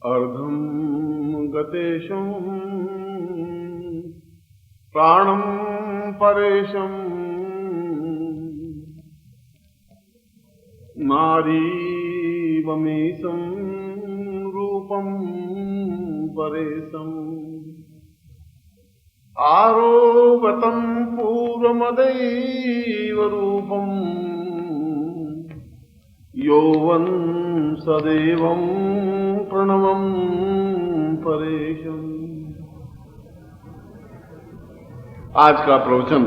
अर्धं गतेशं प्राणं परेशं नारीवमीशं रूपं परेशम् आरोगतं पूर्वमदैव रूपं यौवन सदैवं प्रणवं परेशम्। आज का प्रवचन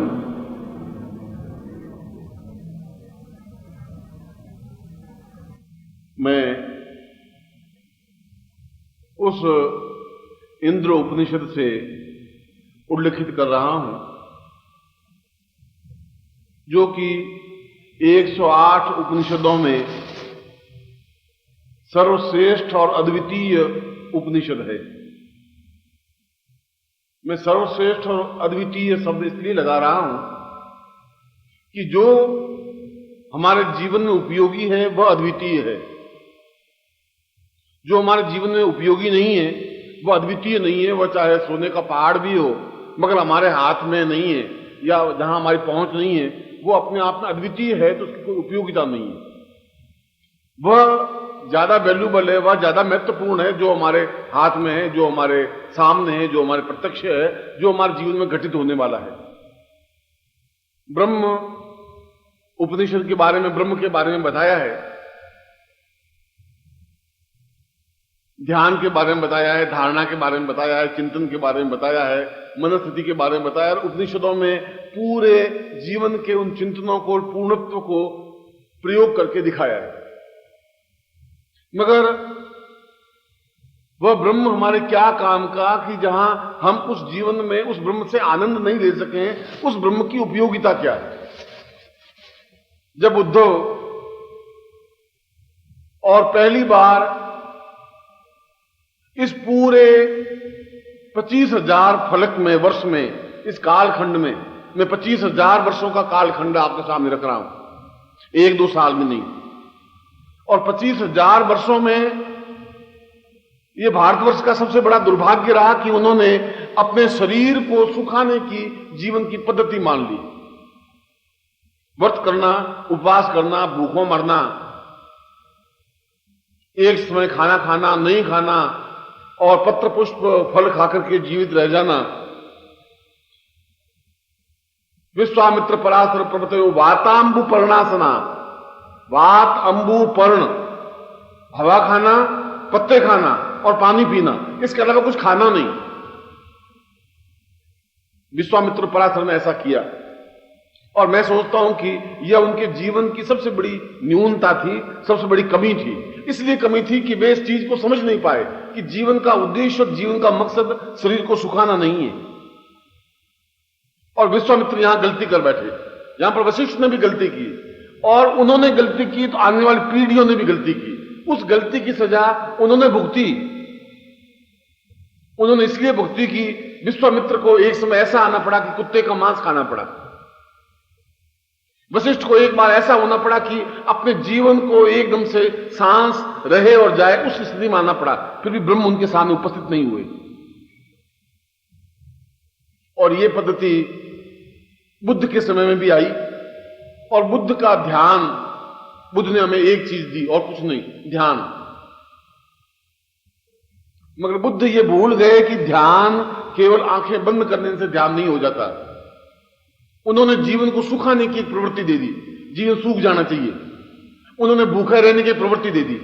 मैं उस इंद्र उपनिषद से उल्लेखित कर रहा हूं जो कि 108 उपनिषदों में सर्वश्रेष्ठ और अद्वितीय उपनिषद है। मैं सर्वश्रेष्ठ और अद्वितीय शब्द इसलिए लगा रहा हूं कि जो हमारे जीवन में उपयोगी है वह अद्वितीय है, जो हमारे जीवन में उपयोगी नहीं है वह अद्वितीय नहीं है। वह चाहे सोने का पहाड़ भी हो मगर हमारे हाथ में नहीं है या जहां हमारी पहुंच नहीं है, वो अपने आप में अद्वितीय है तो उसकी कोई उपयोगिता नहीं है। वह ज्यादा वैल्यूबल है, वह ज्यादा महत्वपूर्ण है जो हमारे हाथ में है, जो हमारे सामने है, जो हमारे प्रत्यक्ष है, जो हमारे जीवन में घटित होने वाला है। ब्रह्म उपनिषद के बारे में, ब्रह्म के बारे में बताया है, ध्यान के बारे में बताया है, धारणा के बारे में बताया है, चिंतन के बारे में बताया है, मनस्थिति के बारे में बताया है। उपनिषदों में पूरे जीवन के उन चिंतनों को, पूर्णत्व को प्रयोग करके दिखाया है। मगर वह ब्रह्म हमारे क्या काम का कि जहां हम उस जीवन में उस ब्रह्म से आनंद नहीं ले सकें, उस ब्रह्म की उपयोगिता क्या है। जब उद्धव और पहली बार इस पूरे 25,000 फलक में, वर्ष में, इस कालखंड में, मैं 25,000 वर्षों का कालखंड आपके सामने रख रहा हूं, 1-2 साल में नहीं। और 25,000 वर्षों में यह भारतवर्ष का सबसे बड़ा दुर्भाग्य रहा कि उन्होंने अपने शरीर को सुखाने की जीवन की पद्धति मान ली। व्रत करना, उपवास करना, भूखों मरना, एक समय खाना खाना, नहीं खाना और पत्र पुष्प फल खाकर के जीवित रह जाना। विश्वामित्र पराशर प्रवतयो वातांबु पर्णासना, वात अंबु पर्ण, हवा खाना, पत्ते खाना और पानी पीना, इसके अलावा कुछ खाना नहीं। विश्वामित्र पराशर ने ऐसा किया और मैं सोचता हूं कि यह उनके जीवन की सबसे बड़ी न्यूनता थी, सबसे बड़ी कमी थी। इसलिए कमी थी कि वे इस चीज को समझ नहीं पाए कि जीवन का उद्देश्य और जीवन का मकसद शरीर को सुखाना नहीं है। और विश्वामित्र यहां गलती कर बैठे, यहां पर वशिष्ठ ने भी गलती की और उन्होंने गलती की तो आने वाली पीढ़ियों ने भी गलती की। उस गलती की सजा उन्होंने भुगती। उन्होंने इसलिए भुगती कि विश्वामित्र को एक समय ऐसा आना पड़ा कि कुत्ते का मांस खाना पड़ा। वशिष्ठ को एक बार ऐसा होना पड़ा कि अपने जीवन को एकदम से सांस रहे और जाए उस स्थिति में आना पड़ा, फिर भी ब्रह्म उनके सामने उपस्थित नहीं हुए। और यह पद्धति बुद्ध के समय में भी आई और बुद्ध का ध्यान, बुद्ध ने हमें एक चीज दी और कुछ नहीं, ध्यान। मगर बुद्ध ये भूल गए कि ध्यान केवल आंखें बंद करने से ध्यान नहीं हो जाता। उन्होंने जीवन को सुखाने की एक प्रवृत्ति दे दी, जीवन सूख जाना चाहिए। उन्होंने भूखे रहने की प्रवृत्ति दे दी,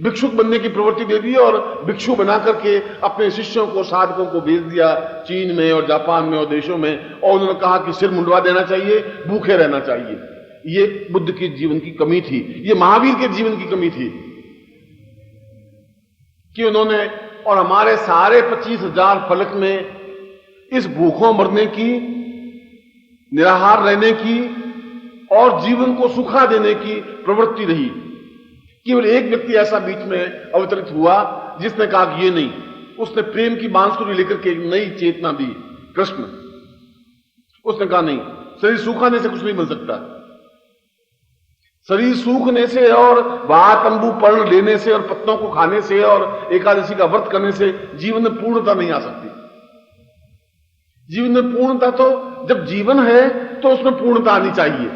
भिक्षुक बनने की प्रवृत्ति दे दी और भिक्षु बना करके अपने शिष्यों को, साधकों को भेज दिया चीन में और जापान में और देशों में। और उन्होंने कहा कि सिर मुंडवा देना चाहिए, भूखे रहना चाहिए। ये बुद्ध के जीवन की कमी थी, ये महावीर के जीवन की कमी थी कि उन्होंने, और हमारे सारे 25,000 फलक में इस भूखों मरने की, निराहार रहने की और जीवन को सुखा देने की प्रवृत्ति रही। केवल एक व्यक्ति ऐसा बीच में अवतरित हुआ जिसने कहा कि ये नहीं, उसने प्रेम की बांसुरी लेकर के एक नई चेतना दी, कृष्ण। उसने कहा नहीं, शरीर सुखाने से कुछ नहीं बन सकता, शरीर सूखने से और बाहर तंबू पर्ण लेने से और पत्तों को खाने से और एकादशी का व्रत करने से जीवन में पूर्णता नहीं आ सकती। जीवन में पूर्णता तो जब जीवन है तो उसमें पूर्णता आनी चाहिए,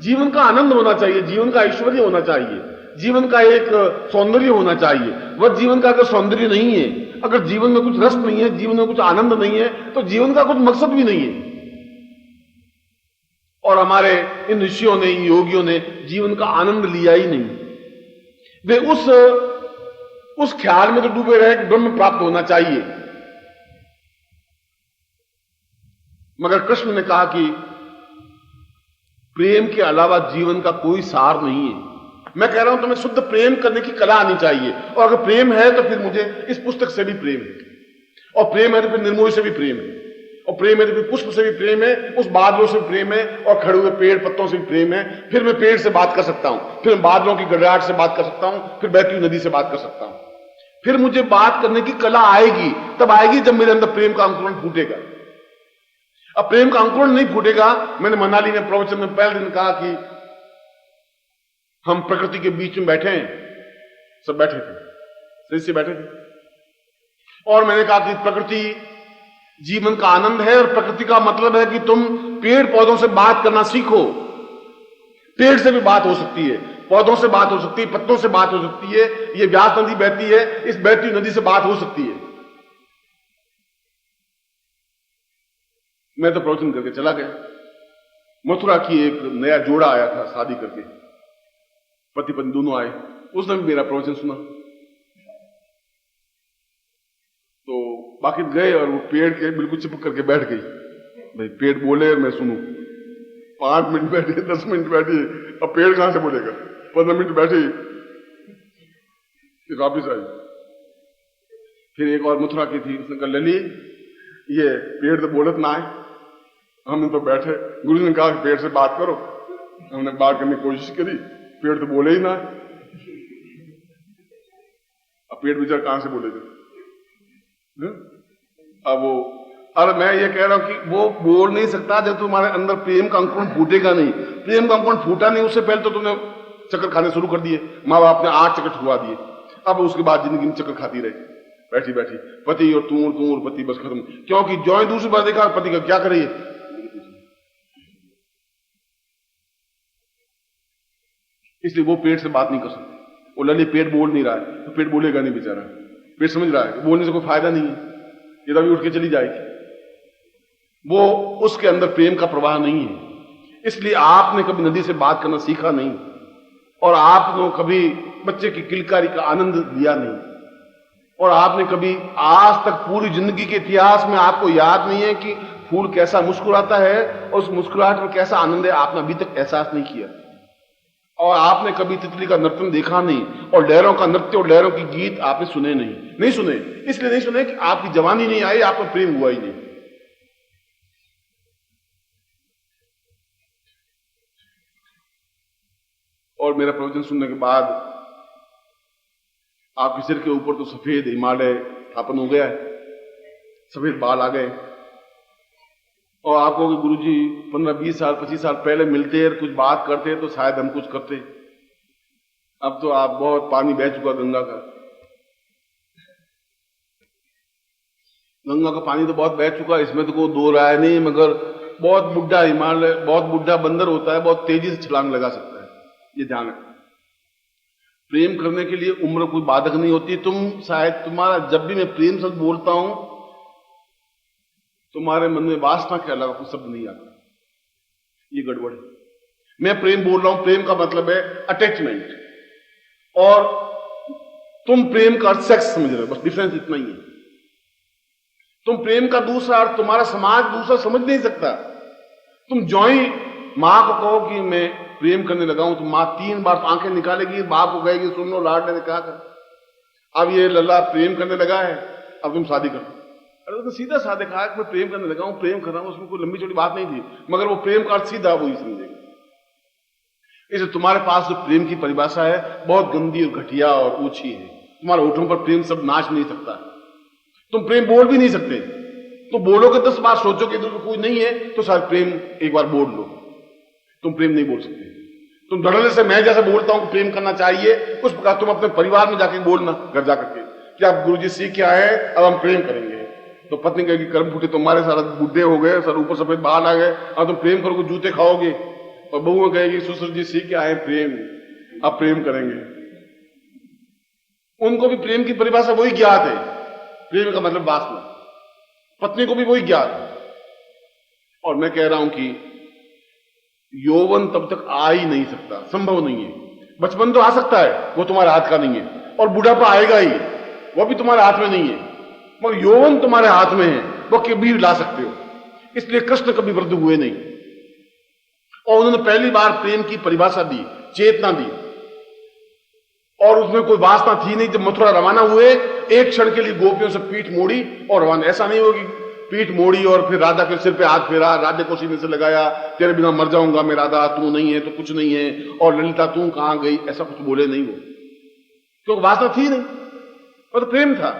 जीवन का आनंद होना चाहिए, जीवन का ऐश्वर्य होना चाहिए, जीवन का एक सौंदर्य होना चाहिए। वह जीवन का अगर सौंदर्य नहीं है, अगर जीवन में कुछ रस नहीं है, जीवन में कुछ आनंद नहीं है, तो जीवन का कुछ मकसद भी नहीं है। और हमारे इन ऋषियों ने, इन योगियों ने जीवन का आनंद लिया ही नहीं। वे उस ख्याल में तो डूबे रहे कि ब्रह्म प्राप्त होना चाहिए। मगर कृष्ण ने कहा कि प्रेम के अलावा जीवन का कोई सार नहीं है। मैं कह रहा हूं तुम्हें शुद्ध प्रेम करने की कला आनी चाहिए, और अगर प्रेम है तो फिर मुझे इस पुस्तक से भी प्रेम है, और प्रेम है तो फिर निर्मोही से भी प्रेम है, और प्रेम है तो फिर पुष्प से भी प्रेम है, उस बादलों से भी प्रेम है, और खड़े हुए पेड़ पत्तों से भी प्रेम है। फिर मैं पेड़ से बात कर सकता हूं, फिर मैं बादलों की गड़गड़ाहट से बात कर सकता हूं, फिर बहती हुई नदी से बात कर सकता हूं। फिर मुझे बात करने की कला आएगी, तब आएगी जब मेरे अंदर प्रेम का अंकुरण फूटेगा। अब प्रेम का अंकुरण नहीं फूटेगा। मैंने मनाली में प्रवचन में पहले दिन कहा कि हम प्रकृति के बीच में बैठे हैं, सब बैठे थे, सही से बैठे थे, और मैंने कहा कि प्रकृति जीवन का आनंद है, और प्रकृति का मतलब है कि तुम पेड़ पौधों से बात करना सीखो। पेड़ से भी बात हो सकती है, पौधों से बात हो सकती है, पत्तों से बात हो सकती है। ये व्यास नदी बहती है, इस बहती हुई नदी से बात हो सकती है। मैं तो प्रवचन करके चला गया। मथुरा की एक नया जोड़ा आया था शादी करके, पति पत्नी दोनों आए, उसने भी मेरा प्रवचन सुना। तो बाकी गए और वो पेड़ के बिल्कुल चिपक करके बैठ गई। भाई पेड़ बोले और मैं सुनूं। 5 मिनट बैठे, 10 मिनट बैठे, अब पेड़ कहां से बोलेगा। 15 मिनट बैठे, फिर वापिस आई। फिर एक और मथुरा की थी, उसने कहा लली ये पेड़ तो बोलत ना है। हमने तो बैठे, गुरु ने कहा पेड़ से बात करो, हमने बात करने की कोशिश करी, पेड़ तो बोले ही ना। अब पेड़ बेचारा कहां से बोलेगा। अब वो, अरे मैं ये कह रहा हूं कि वो बोल नहीं सकता जब तुम्हारे अंदर प्रेम का अंकुरण फूटेगा नहीं। प्रेम का अंकुरण फूटा नहीं, उससे पहले तो तुमने चक्कर खाने शुरू कर दिए। माँ बाप ने 8 चक्कर छुआ दिए, अब उसके बाद जिंदगी में चक्कर खाती रही बैठी बैठी। पति और तू और पति बस खत्म। क्योंकि जो दूसरी बार देखा पति का क्या करिए, इसलिए वो पेड़ से बात नहीं कर सकते। वो लली पेड़ बोल नहीं रहा है तो पेड़ बोलेगा नहीं बेचारा। पेड़ समझ रहा है कि बोलने से कोई फायदा नहीं है, ये तो अभी उठ के चली जाएगी। वो उसके अंदर प्रेम का प्रवाह नहीं है। इसलिए आपने कभी नदी से बात करना सीखा नहीं, और आपने कभी बच्चे की किलकारी का आनंद लिया नहीं, और आपने कभी आज तक पूरी जिंदगी के इतिहास में आपको याद नहीं है कि फूल कैसा मुस्कुराता है और उस मुस्कुराहट में कैसा आनंद है, आपने अभी तक एहसास नहीं किया। और आपने कभी तितली का नृत्य देखा नहीं, और लहरों का नृत्य और लहरों की गीत आपने सुने नहीं सुने। इसलिए नहीं सुने कि आपकी जवानी नहीं आई, आपको प्रेम हुआ ही नहीं। और मेरा प्रवचन सुनने के बाद आपके सिर के ऊपर तो सफेद हिमालय स्थापन हो गया है, सफेद बाल आ गए, और आपको कि गुरुजी 15-20 साल 25 साल पहले मिलते और कुछ बात करते तो शायद हम कुछ करते। अब तो आप बहुत पानी बह चुका गंगा का। गंगा का पानी तो बहुत बह चुका, इसमें तो कोई दो राय नहीं। मगर बहुत बुढ़ा हिमालय, बहुत बुढ़ा बंदर होता है, बहुत तेजी से छलांग लगा सकता है, ये ध्यान रखना। प्रेम करने के लिए उम्र कोई बाधक नहीं होती। तुम शायद तुम्हारा जब भी मैं प्रेम शब्द बोलता हूं तुम्हारे मन में वासना के अलावा कुछ शब्द नहीं आता, ये गड़बड़ है। मैं प्रेम बोल रहा हूं, प्रेम का मतलब है अटैचमेंट, और तुम प्रेम का अर्थ सेक्स समझ रहे हो, बस डिफरेंस इतना ही है। तुम प्रेम का दूसरा अर्थ तुम्हारा समाज दूसरा समझ नहीं सकता। तुम जो ही मां को कहो कि मैं प्रेम करने लगा हूं तो मां 3 बार आंखें निकालेगी, बाप को कहेगी सुन लो लाड ने कहा कर, अब ये लल्ला प्रेम करने लगा है, अब तुम शादी करो। अरे तो सीधा साधा कहा कि मैं प्रेम करने लगा हूं, प्रेम कर रहा हूं, उसमें कोई लंबी चौड़ी बात नहीं थी, मगर वो प्रेम का अर्थ सीधा वही समझेगा। इसलिए तुम्हारे पास जो प्रेम की परिभाषा है बहुत गंदी और घटिया और ऊंची है। तुम्हारे होठों पर प्रेम शब्द नाच नहीं सकता, तुम प्रेम बोल भी नहीं सकते। तो बोलोगे 10 बार सोचोगे तो कोई नहीं है तो शायद प्रेम एक बार बोल लो, तुम प्रेम नहीं बोल सकते। तुम धड़ल्ले से मैं जैसे बोलता हूं कि प्रेम करना चाहिए, उस प्रकार तुम अपने परिवार में जाके बोलना, घर जाकर के, कि आप गुरुजी सीख के आए, अब हम प्रेम करेंगे। तो पत्नी कहेगी कर्म फूटे तुम्हारे, सारा बुढ़े हो गए, सर ऊपर सफेद बाल आ गए, अब तुम प्रेम करोगे जूते खाओगे। और बहू कहेगी ससुर जी सीख के आए प्रेम, अब प्रेम करेंगे। उनको भी प्रेम की परिभाषा वही ज्ञात है, प्रेम का मतलब वासना, पत्नी को भी वही ज्ञात है। और मैं कह रहा हूं कि यौवन तब तक आ ही नहीं सकता, संभव नहीं है। बचपन तो आ सकता है, वो तुम्हारे हाथ का नहीं है, और बुढ़ापा आएगा ही, वो भी तुम्हारे हाथ में नहीं है, मगर यौवन तुम्हारे हाथ में है, वो कभी ला सकते हो। इसलिए कृष्ण कभी वृद्ध हुए नहीं, और उन्होंने पहली बार प्रेम की परिभाषा दी, चेतना दी, और उसमें कोई वासना थी नहीं। जब मथुरा रवाना हुए, एक क्षण के लिए गोपियों से पीठ मोड़ी और रवाना। ऐसा नहीं होगी पीठ मोड़ी और फिर राधा के सिर पे हाथ फेरा, राधे को सीने से लगाया, तेरे बिना मर जाऊंगा मैं राधा, तू नहीं है तो कुछ नहीं है, और ललिता तू कहां गई, ऐसा कुछ बोले नहीं वो, क्योंकि वासना थी नहीं, वो तो प्रेम था।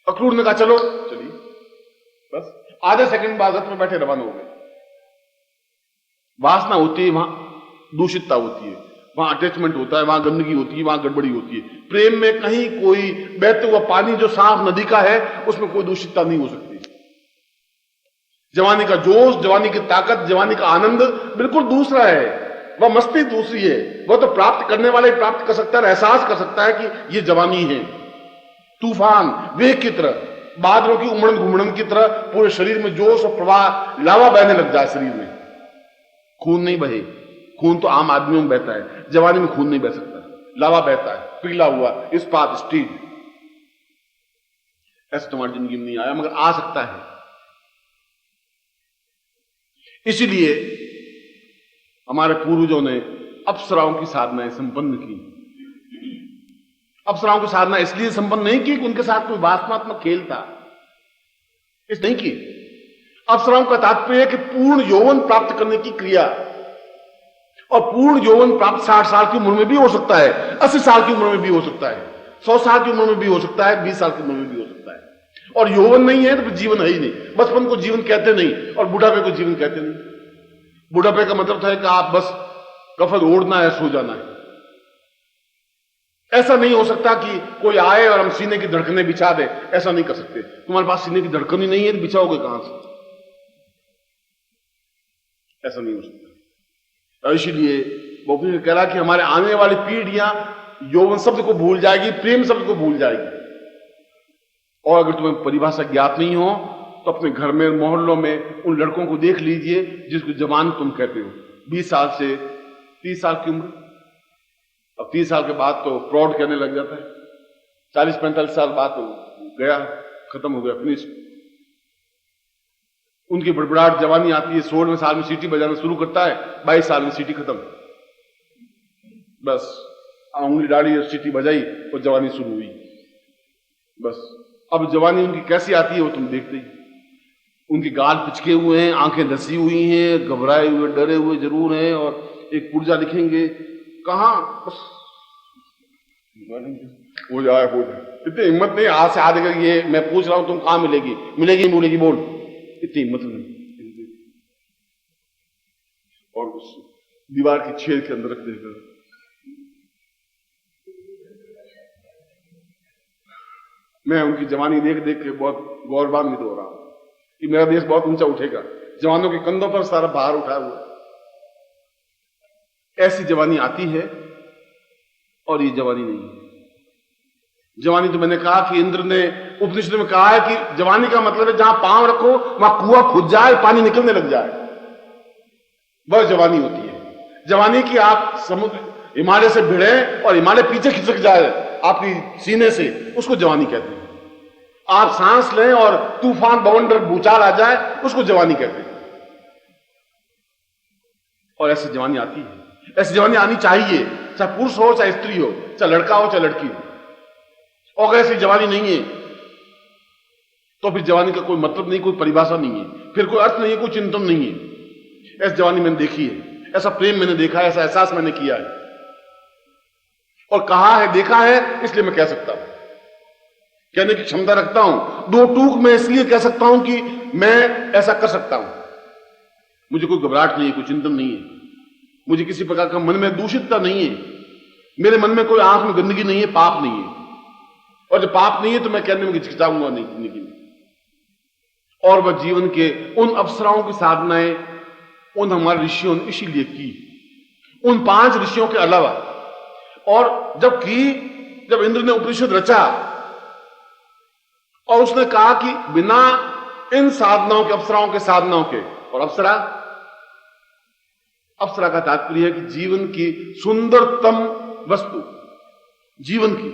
अक्रूर ने कहा चलो, चलिए, बस आधे सेकंड बाद रथ में बैठे रवाना हो गए। वासना होती है वहां दूषितता होती है, वहां अटैचमेंट होता है, वहां गंदगी होती है, वहां गड़बड़ी होती है। प्रेम में कहीं कोई बहते हुआ पानी जो साफ नदी का है, उसमें कोई दूषितता नहीं हो सकती। जवानी का जोश, जवानी की ताकत, जवानी का आनंद बिल्कुल दूसरा है, वह मस्ती दूसरी है। वह तो प्राप्त करने वाला ही प्राप्त कर सकता है, एहसास कर सकता है कि यह जवानी है। तूफान वेग की तरह, बादलों की उमड़न घुमड़न की तरह पूरे शरीर में जोश और प्रवाह, लावा बहने लग जाए शरीर में, खून नहीं बहे। खून तो आम आदमियों में बहता है, जवानी में खून नहीं बह सकता, लावा बहता है, पीला हुआ इस्पात स्टील। ऐसा तुम्हारी जिंदगी में नहीं आया, मगर आ सकता है। इसीलिए हमारे पूर्वजों ने अप्सराओं की साधनाएं संपन्न की। अप्सराओं की साधना इसलिए संपन्न नहीं की कि उनके साथ कोई वासनात्मक खेल था, इस नहीं की। अप्सराओं का तात्पर्य है कि पूर्ण यौवन प्राप्त करने की क्रिया, और पूर्ण यौवन प्राप्त 60 साल की उम्र में भी हो सकता है, 80 साल की उम्र में भी हो सकता है, 100 साल की उम्र में भी हो सकता है, 20 साल की उम्र में भी हो सकता है। और यौवन नहीं है तो फिर जीवन है ही नहीं। बचपन को जीवन कहते नहीं, और बुढ़ापे को जीवन कहते नहीं। बुढ़ापे का मतलब था कि आप बस कफन ओढ़ना है, सो जाना है। ऐसा नहीं हो सकता कि कोई आए और हम सीने की धड़कनें बिछा दे, ऐसा नहीं कर सकते। तुम्हारे पास सीने की धड़कन ही नहीं है तो बिछाओगे कहां से? ऐसा नहीं हो सकता। और इसीलिए वो कह रहा कि हमारे आने वाली पीढ़ियां यौवन शब्द को भूल जाएगी, प्रेम शब्द को भूल जाएगी। और अगर तुम्हें परिभाषा ज्ञात नहीं हो तो अपने घर में, मोहल्लों में उन लड़कों को देख लीजिए जिसको जवान तुम कहते हो, 20 साल से 30 साल की उम्र। अब 30 साल के बाद तो प्रौढ़ कहने लग जाता है, 40-45 साल बाद तो गया, खत्म हो गया, फिनिश। उनकी बड़बड़ाहट जवानी आती है, 16वें साल में सीटी बजाना शुरू करता है, 22 साल में सीटी खत्म। बस उंगली डाली और सीटी बजाई और जवानी शुरू हुई। बस अब जवानी उनकी कैसी आती है वो तुम देखते ही। उनके गाल पिचके हुए हैं, आंखें धसी हुई हैं, घबराए हुए, डरे हुए जरूर हैं, और एक पुर्जा लिखेंगे कहां, बस हो जाए हो जाए। इतनी हिम्मत नहीं, आज से आधे कर ये मैं पूछ रहा हूं तुम कहां मिलेगी, मिलेगी मिलेगी बोल, इतनी हिम्मत नहीं। और उस दीवार की छेद के अंदर रख देकर मैं उनकी जवानी देख देख के बहुत गौरवान्वित हो रहा हूं कि मेरा देश बहुत ऊंचा उठेगा। जवानों के कंधों पर सारा भार उठाया हुआ। ऐसी जवानी आती है और ये जवानी नहीं है। जवानी तो मैंने कहा कि इंद्र ने उपनिषद में कहा है कि जवानी का मतलब है जहां पांव रखो वहां कुआं खुद जाए, पानी निकलने लग जाए, वह जवानी होती है। जवानी की आप समुद्र हिमालय से भिड़े और हिमालय पीछे खिसक जाए आपकी सीने से, उसको जवानी कहते हैं। आप सांस लें और तूफान, बवंडर, भूचाल आ जाए, उसको जवानी कहते हैं। और ऐसी जवानी आती है, ऐसी जवानी आनी चाहिए, चाहे पुरुष हो चाहे स्त्री हो, चाहे लड़का हो चाहे लड़की हो। और अगर ऐसी जवानी नहीं है तो फिर जवानी का कोई मतलब नहीं, कोई परिभाषा नहीं है, फिर कोई अर्थ नहीं है, कोई चिंतन नहीं है। ऐसी जवानी मैंने देखी है, ऐसा प्रेम मैंने देखा है, ऐसा एहसास मैंने किया है, और कहा है, देखा है, इसलिए मैं कह सकता हूं, कहने की क्षमता रखता हूं। दो टूक में इसलिए कह सकता हूं कि मैं ऐसा कर सकता हूं। मुझे कोई घबराहट नहीं है, कोई चिंतन नहीं है। मुझे किसी प्रकार का मन में दूषितता नहीं है, मेरे मन में कोई आंख में गंदगी नहीं है, पाप नहीं है, और जब पाप नहीं है तो मैं कहने में हिचकिचाऊंगा नहीं जिंदगी में। और वह जीवन के उन अप्सराओं की साधनाएं उन हमारे ऋषियों ने इसीलिए की, उन 5 ऋषियों के अलावा। और जब इंद्र ने उपनिषद रचा और उसने कहा कि बिना इन साधनाओं के, अप्सराओं के साधनाओं के, और अप्सरा का तात्पर्य है कि जीवन की सुंदरतम वस्तु, जीवन की।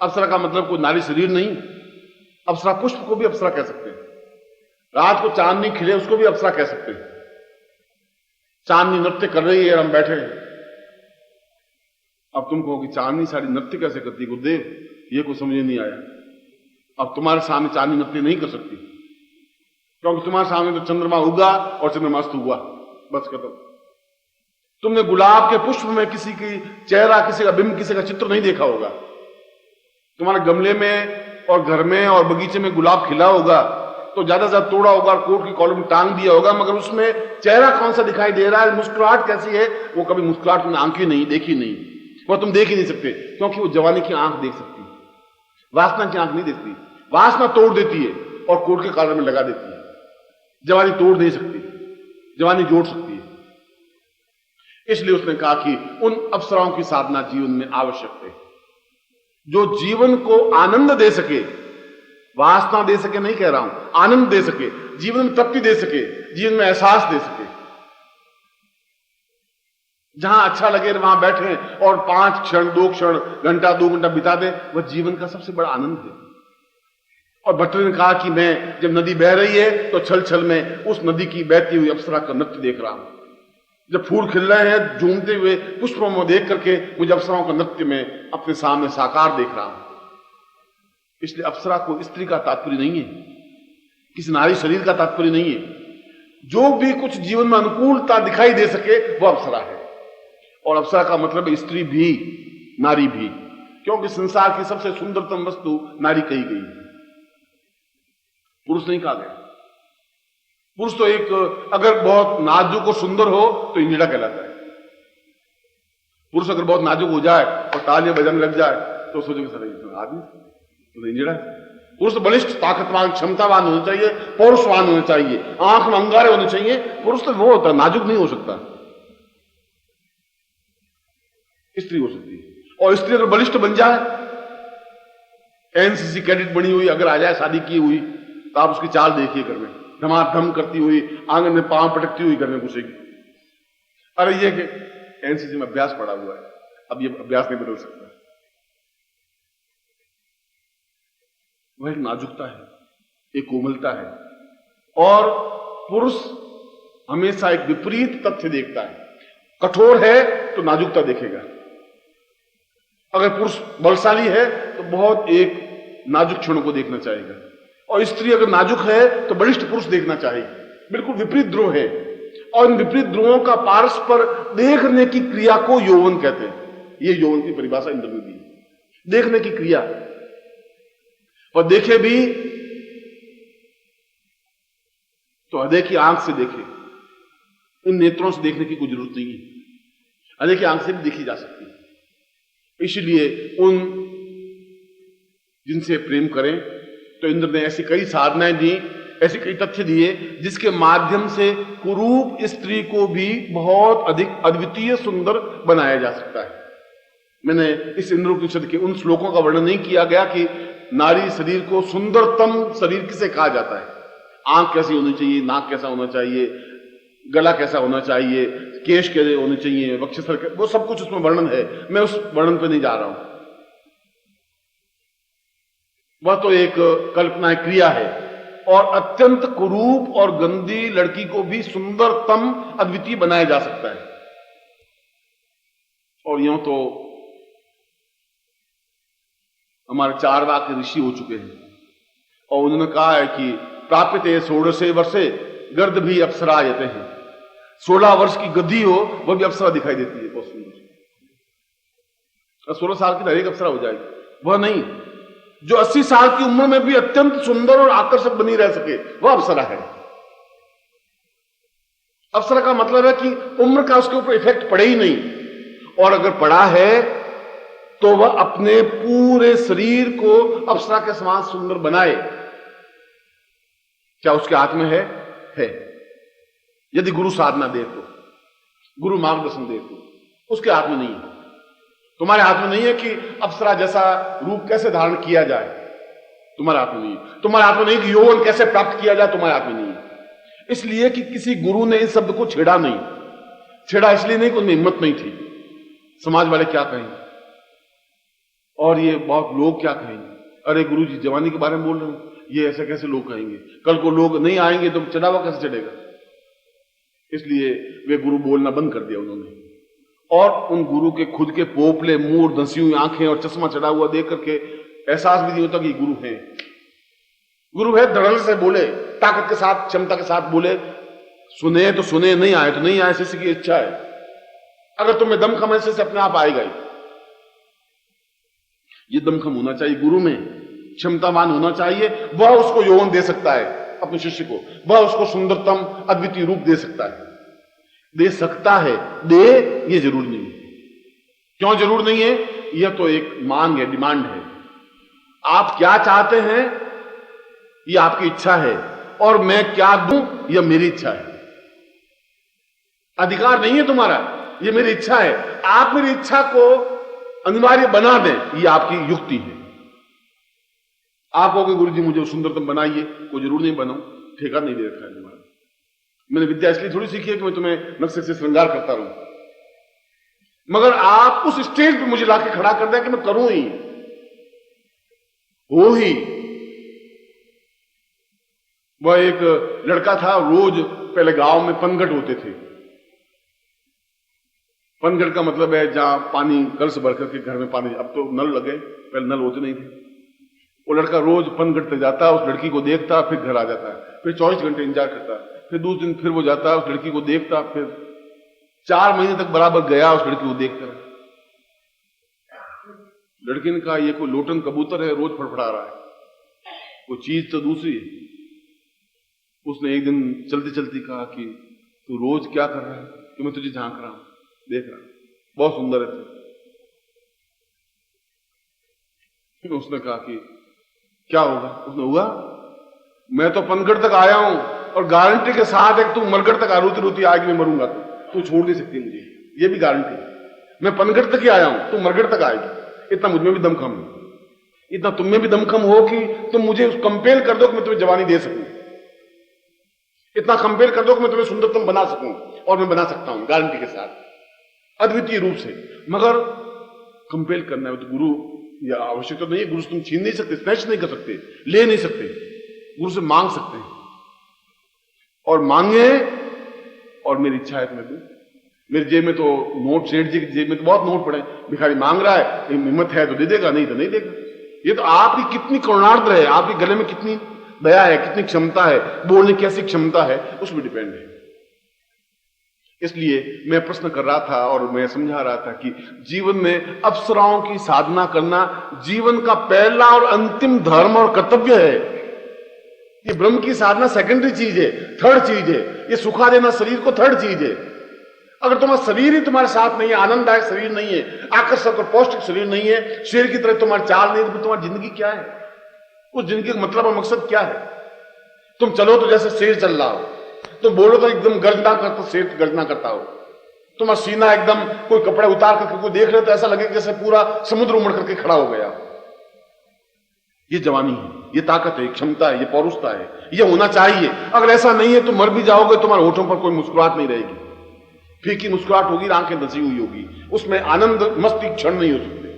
अप्सरा का मतलब कोई नारी शरीर नहीं, अप्सरा पुष्प को भी अप्सरा कह सकते हैं, रात को चांदनी खिले उसको भी अप्सरा कह सकते हैं। चांदनी नृत्य कर रही है और हम बैठे हैं। अब तुम कहो कि चांदनी साड़ी नृत्य कैसे करती गुरुदेव, ये कुछ समझ नहीं आया। अब तुम्हारे सामने चांदनी नृत्य नहीं कर सकती, क्योंकि तुम्हारे सामने तो चंद्रमा उगा और चंद्रमा अस्त हुआ, बस खत्म। तुमने गुलाब के पुष्प में किसी की चेहरा, किसी का बिंब, किसी का चित्र नहीं देखा होगा। तुम्हारे गमले में और घर में और बगीचे में गुलाब खिला होगा तो ज्यादा से ज्यादा तोड़ा होगा, कोट की कॉलम टांग दिया होगा, मगर उसमें चेहरा कौन सा दिखाई दे रहा है, मुस्कुराहट कैसी है, वो कभी मुस्कुराहट तुमने आंखें नहीं देखी, नहीं, वो तुम देख ही नहीं सकते, क्योंकि वो जवानी की आंख देख सकती है, वासना की आंख नहीं देखती। वासना तोड़ देती है और कोट के कॉलर में लगा देती है, जवानी तोड़ नहीं सकती, जवानी जोड़ सकती है। इसलिए उसने कहा कि उन अप्सराओं की साधना जीवन में आवश्यक है, जो जीवन को आनंद दे सके, वासना दे सके नहीं कह रहा हूं, आनंद दे सके, जीवन में तृप्ति दे सके, जीवन में एहसास दे सके। जहां अच्छा लगे वहां बैठे और 5 क्षण, 2 क्षण, घंटा, 2 घंटा बिता दे, वह जीवन का सबसे बड़ा आनंद है। और भट्टर ने कहा कि मैं जब नदी बह रही है तो छल छल में उस नदी की बहती हुई अप्सरा का नृत्य देख रहा हूं। जब फूल खिल रहे हैं झूमते हुए पुष्पों में देख करके मुझे अप्सराओं का नृत्य में अपने सामने साकार देख रहा हूं। इसलिए अप्सरा को स्त्री का तात्पर्य नहीं है, किसी नारी शरीर का तात्पर्य नहीं है। जो भी कुछ जीवन में अनुकूलता दिखाई दे सके वो अप्सरा है। और अप्सरा का मतलब है स्त्री भी, नारी भी, क्योंकि संसार की सबसे सुंदरतम वस्तु नारी कही गई है, पुरुष नहीं कहा गया। पुरुष तो एक, अगर बहुत नाजुक और सुंदर हो तो इंजड़ा कहलाता है। पुरुष अगर बहुत नाजुक हो जाए और तालियां बजाने लग जाए तो सोचेंगे सर आदमी तो इंजड़ा। पुरुष तो बलिष्ठ, ताकतवान, क्षमतावान होना चाहिए, पौरुषवान होना चाहिए, आंख में अंगारे होने चाहिए। पुरुष तो वो होता है, नाजुक नहीं हो सकता। स्त्री हो सकती है, और स्त्री अगर बलिष्ठ बन जाए, एनसीसी कैडेट बनी हुई अगर आ जाए, शादी की हुई, तो आप उसकी चाल देखिए, घर में धमाधम करती हुई, आंगन में पांव पटकती हुई घर में घुसेगी। अरे ये कि एनसीसी में अभ्यास पड़ा हुआ है, अब ये अभ्यास नहीं बदल सकता। वह एक नाजुकता है, एक कोमलता है। और पुरुष हमेशा एक विपरीत तथ्य देखता है। कठोर है तो नाजुकता देखेगा, अगर पुरुष बलशाली है तो बहुत एक नाजुक क्षणों को देखना चाहेगा, और स्त्री अगर नाजुक है तो बलिष्ठ पुरुष देखना चाहेगी। बिल्कुल विपरीत ध्रुव है, और इन विपरीत ध्रुवों का पारस्पर देखने की क्रिया को यौवन कहते हैं। ये यौवन की परिभाषा इंद्र ने दी, देखने की क्रिया। और देखे भी तो अदेखी आंख से देखे, इन नेत्रों से देखने की कोई जरूरत नहीं है, अदेखी आंख से भी देखी जा सकती है। इसलिए उन जिनसे प्रेम करें तो इंद्र ने ऐसी कई साधनाएं दी, ऐसे कई तथ्य दिए जिसके माध्यम से कुरूप स्त्री को भी बहुत अधिक अद्वितीय सुंदर बनाया जा सकता है। मैंने इस इंद्रोपनिषद के उन श्लोकों का वर्णन नहीं किया गया कि नारी शरीर को सुंदरतम शरीर किसे कहा जाता है, आंख कैसी होनी चाहिए, नाक कैसा होना चाहिए, गला कैसा होना चाहिए, केश कैसे होने चाहिए, वक्षस्थल, वो सब कुछ उसमें वर्णन है। मैं उस वर्णन पे नहीं जा रहा हूं, वह तो एक कल्पना क्रिया है। और अत्यंत कुरूप और गंदी लड़की को भी सुंदरतम अद्वितीय बनाया जा सकता है। और यूं तो हमारे चारवाक के ऋषि हो चुके हैं, और उन्होंने कहा है कि प्राप्यते 16 वर्षे गर्द भी अप्सरा आते हैं। 16 वर्ष की गद्दी हो वह भी अप्सरा दिखाई देती है, बहुत सुंदर। 16 साल की हर एक अप्सरा हो जाएगी, वह नहीं। जो 80 साल की उम्र में भी अत्यंत सुंदर और आकर्षक बनी रह सके वह अप्सरा है। अप्सरा का मतलब है कि उम्र का उसके ऊपर इफेक्ट पड़े ही नहीं, और अगर पड़ा है तो वह अपने पूरे शरीर को अप्सरा के समान सुंदर बनाए। क्या उसके हाथ में है? है। यदि गुरु साधना दे तो, गुरु मार्गदर्शन दे तो, उसके हाथ में नहीं है। तुम्हारे हाथ में नहीं है कि अप्सरा जैसा रूप कैसे धारण किया जाए, तुम्हारे हाथ में नहीं है। तुम्हारे हाथ में नहीं कि यौवन कैसे प्राप्त किया जाए, तुम्हारे हाथ में नहीं है। इसलिए कि किसी गुरु ने इस शब्द को छेड़ा नहीं। छेड़ा इसलिए नहीं कि उनमें हिम्मत नहीं थी, समाज वाले क्या कहेंगे और ये बहुत लोग क्या कहेंगे, अरे गुरु जी जवानी के बारे में बोल रहे हो, ये ऐसे कैसे लोग कहेंगे, कल को लोग नहीं आएंगे तो चढ़ावा कैसे चढ़ेगा। इसलिए वे गुरु बोलना बंद कर दिया उन्होंने, और उन गुरु के खुद के पोपले मुंह, धंसी हुई आंखें और चश्मा चढ़ा हुआ देख करके एहसास भी नहीं होता कि गुरु है। गुरु है, धड़ल्ले से बोले, ताकत के साथ, क्षमता के साथ बोले, सुने तो सुने, नहीं आए तो नहीं आए, शिष्य की इच्छा है। अगर तुम्हें दमखम है, शिष्य अपने आप आएगा ही। ये दमखम होना चाहिए गुरु में, क्षमतावान होना चाहिए। वह उसको यौवन दे सकता है अपने शिष्य को, वह उसको सुंदरतम अद्वितीय रूप दे सकता है, दे सकता है। दे ये जरूर नहीं है। क्यों जरूर नहीं है? यह तो एक मांग है, डिमांड है। आप क्या चाहते हैं ये आपकी इच्छा है, और मैं क्या दूं यह मेरी इच्छा है। अधिकार नहीं है तुम्हारा, यह मेरी इच्छा है। आप मेरी इच्छा को अनिवार्य बना दें, यह आपकी युक्ति है। आप कहोगे गुरु जी मुझे सुंदरतम बनाइए, कोई जरूर नहीं बनाऊं, ठेका नहीं दे रखा है तुम्हारा। मैंने विद्या इसलिए थोड़ी सीखी है कि मैं तुम्हें नक्शे से श्रृंगार करता रहूं, मगर आप उस स्टेज पे मुझे लाके खड़ा कर दें कि मैं करूं ही, हो ही। वह एक लड़का था, रोज पहले गांव में पनघट होते थे। पनघट का मतलब है जहां पानी कल से भर करके घर में पानी, अब तो नल लगे, पहले नल होते नहीं थे। वो लड़का रोज पनघट तक जाता, उस लड़की को देखता, फिर घर आ जाता, फिर 24 घंटे इंतजार करता, फिर दूसरे दिन फिर वो जाता, उस लड़की को देखता, फिर 4 महीने तक बराबर गया उस लड़की को देखकर। लड़की ने कहा ये कोई लोटन कबूतर है, रोज फड़फड़ा रहा है, वो चीज तो दूसरी है। उसने एक दिन चलती चलती कहा कि तू रोज क्या कर रहा है? कि मैं तुझे झांक रहा हूं, देख रहा हूं, बहुत सुंदर है तू। उसने कहा कि क्या होगा? उसने हुआ, मैं तो पनघट तक आया हूं और गारंटी के साथ एक तू मरघट तक रोती रोती आएगी, मैं मरूंगा तू छोड़ नहीं सकती मुझे, ये भी गारंटी है। मैं पनघट तक ही आया हूं, तू मरघट तक आएगी। इतना मुझ में भी दमखम है, इतना तुम में भी दमखम हो कि तुम मुझे कंपेल कर दो कि मैं तुम्हें जवानी दे सकूं, इतना कंपेल कर दो कि मैं तुम्हें सुंदरतम बना सकूं, और मैं बना सकता हूं गारंटी के साथ, अद्वितीय रूप से। मगर कंपेल करना है तो गुरु या आवश्यक तो नहीं है, गुरु से तुम छीन नहीं सकते, स्नैच नहीं कर सकते, ले नहीं सकते, गुरु से मांग सकते हैं। और मांगे और मेरी इच्छा है तुम्हें दूं। मेरी जेब में तो नोट, सेठ जी की जेब में तो बहुत नोट पड़े, भिखारी मांग रहा है, हिम्मत है तो दे देगा, नहीं तो नहीं देगा। ये तो आपकी कितनी करुणार्द्र है, आपके गले में कितनी दया है, कितनी क्षमता है, बोलने की कैसी क्षमता है, उसमें डिपेंड है। इसलिए मैं प्रश्न कर रहा था और मैं समझा रहा था कि जीवन में अप्सराओं की साधना करना जीवन का पहला और अंतिम धर्म और कर्तव्य है। ये ब्रह्म की साधना सेकेंडरी चीज है, थर्ड चीज है। ये सुखा देना शरीर को थर्ड चीज है। अगर तुम्हारा शरीर ही तुम्हारे साथ नहीं है, आनंददायक शरीर नहीं है, आकर्षक और पौष्टिक शरीर नहीं है, शेर की तरह तुम्हारी चाल नहीं है, तो तुम्हारी जिंदगी क्या है? उस जिंदगी का मतलब और मकसद क्या है? तुम चलो तो जैसे शेर चल रहा हो, तुम बोलो तो एकदम गर्जना करता, शेर गर्जना करता हो, तुम्हारा सीना एकदम कोई कपड़े उतार करके कोई देख रहे तो ऐसा लगे जैसे पूरा समुद्र उमड़ करके खड़ा हो गया। ये जवानी है, ये ताकत है, क्षमता है, ये पौरुषता है, ये होना चाहिए। अगर ऐसा नहीं है तो मर भी जाओगे, तुम्हारे होठों पर कोई मुस्कुराहट नहीं रहेगी, फीकी मुस्कुराहट होगी, आंखें धसी हुई होगी, उसमें आनंद मस्ती क्षण नहीं हो सकते।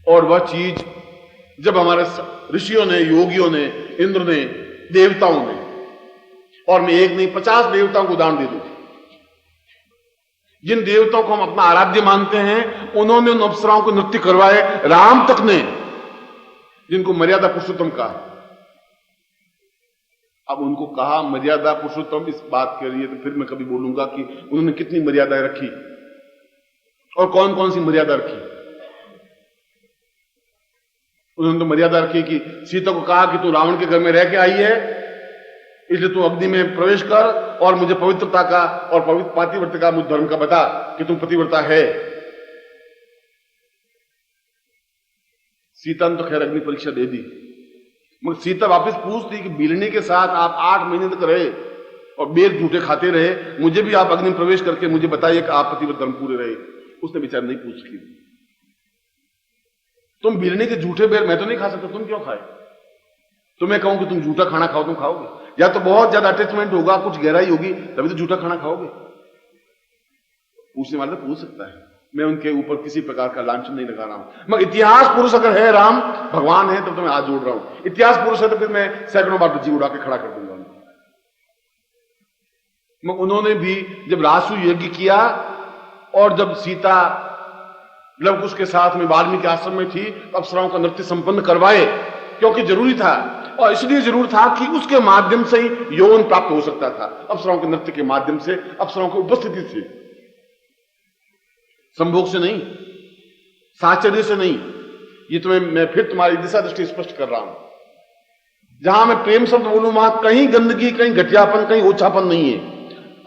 और वह चीज जब हमारे ऋषियों ने, योगियों ने, इंद्र ने, देवताओं ने, और मैं एक नहीं 50 देवताओं को उदाहरण दे दूं, जिन देवताओं को हम अपना आराध्य मानते हैं, उन्होंने उन अप्सराओं को नृत्य करवाए। राम तक ने, जिनको मर्यादा पुरुषोत्तम कहा, अब उनको कहा मर्यादा पुरुषोत्तम, इस बात के लिए तो फिर मैं कभी बोलूंगा कि उन्होंने कितनी मर्यादाएं रखी और कौन कौन सी मर्यादा रखी। उन्होंने तो मर्यादा रखी कि सीता को कहा कि तू रावण के घर में रह के आई है, इसलिए तू अग्नि में प्रवेश कर और मुझे पवित्रता का और पातिव्रत्य का, मुझ धर्म का बता कि तुम पतिव्रता है। सीता ने तो खैर अग्नि परीक्षा दे दी, मगर सीता वापस पूछती कि बिलने के साथ आप 8 महीने तक रहे और बेर झूठे खाते रहे, मुझे भी आप अग्नि में प्रवेश करके मुझे बताइए कि आप पतिव्रत धर्म पूरे रहे। उसने बेचारा नहीं पूछ की। तुम बिलने के झूठे बेर मैं तो नहीं खा सकता, तुम क्यों खाए? तो मैं कहूं कि तुम झूठा खाना खाओ, तुम खाओगे? या तो बहुत ज्यादा अटैचमेंट होगा, कुछ गहराई होगी, तभी तो झूठा खाना खाओगे। पूछने वाला पूछ सकता है, मैं उनके ऊपर किसी प्रकार का लांछन नहीं लगा रहा हूं। मगर इतिहास पुरुष अगर है, राम भगवान है, तब तो मैं हाथ जोड़ रहा हूं। इतिहास पुरुष है तो फिर मैं सैकड़ों बार जी उड़ा के खड़ा कर दूंगा। मगर उन्होंने भी जब रासु यज्ञ किया और जब सीता लवकुश के साथ में वाल्मीकि आश्रम में थी, अप्सराओं का नृत्य संपन्न करवाए, क्योंकि जरूरी था। और इसलिए जरूर था कि उसके माध्यम से ही यौवन प्राप्त हो सकता था, अप्सराओं के नृत्य के माध्यम से, अप्सराओं की उपस्थिति से, संभोग से नहीं, साहचर्य से नहीं। ये तो मैं फिर तुम्हारी दिशा दृष्टि स्पष्ट कर रहा हूं। जहां मैं प्रेम शब्द बोलूं वहां कहीं गंदगी, कहीं घटियापन, कहीं ओछापन नहीं है।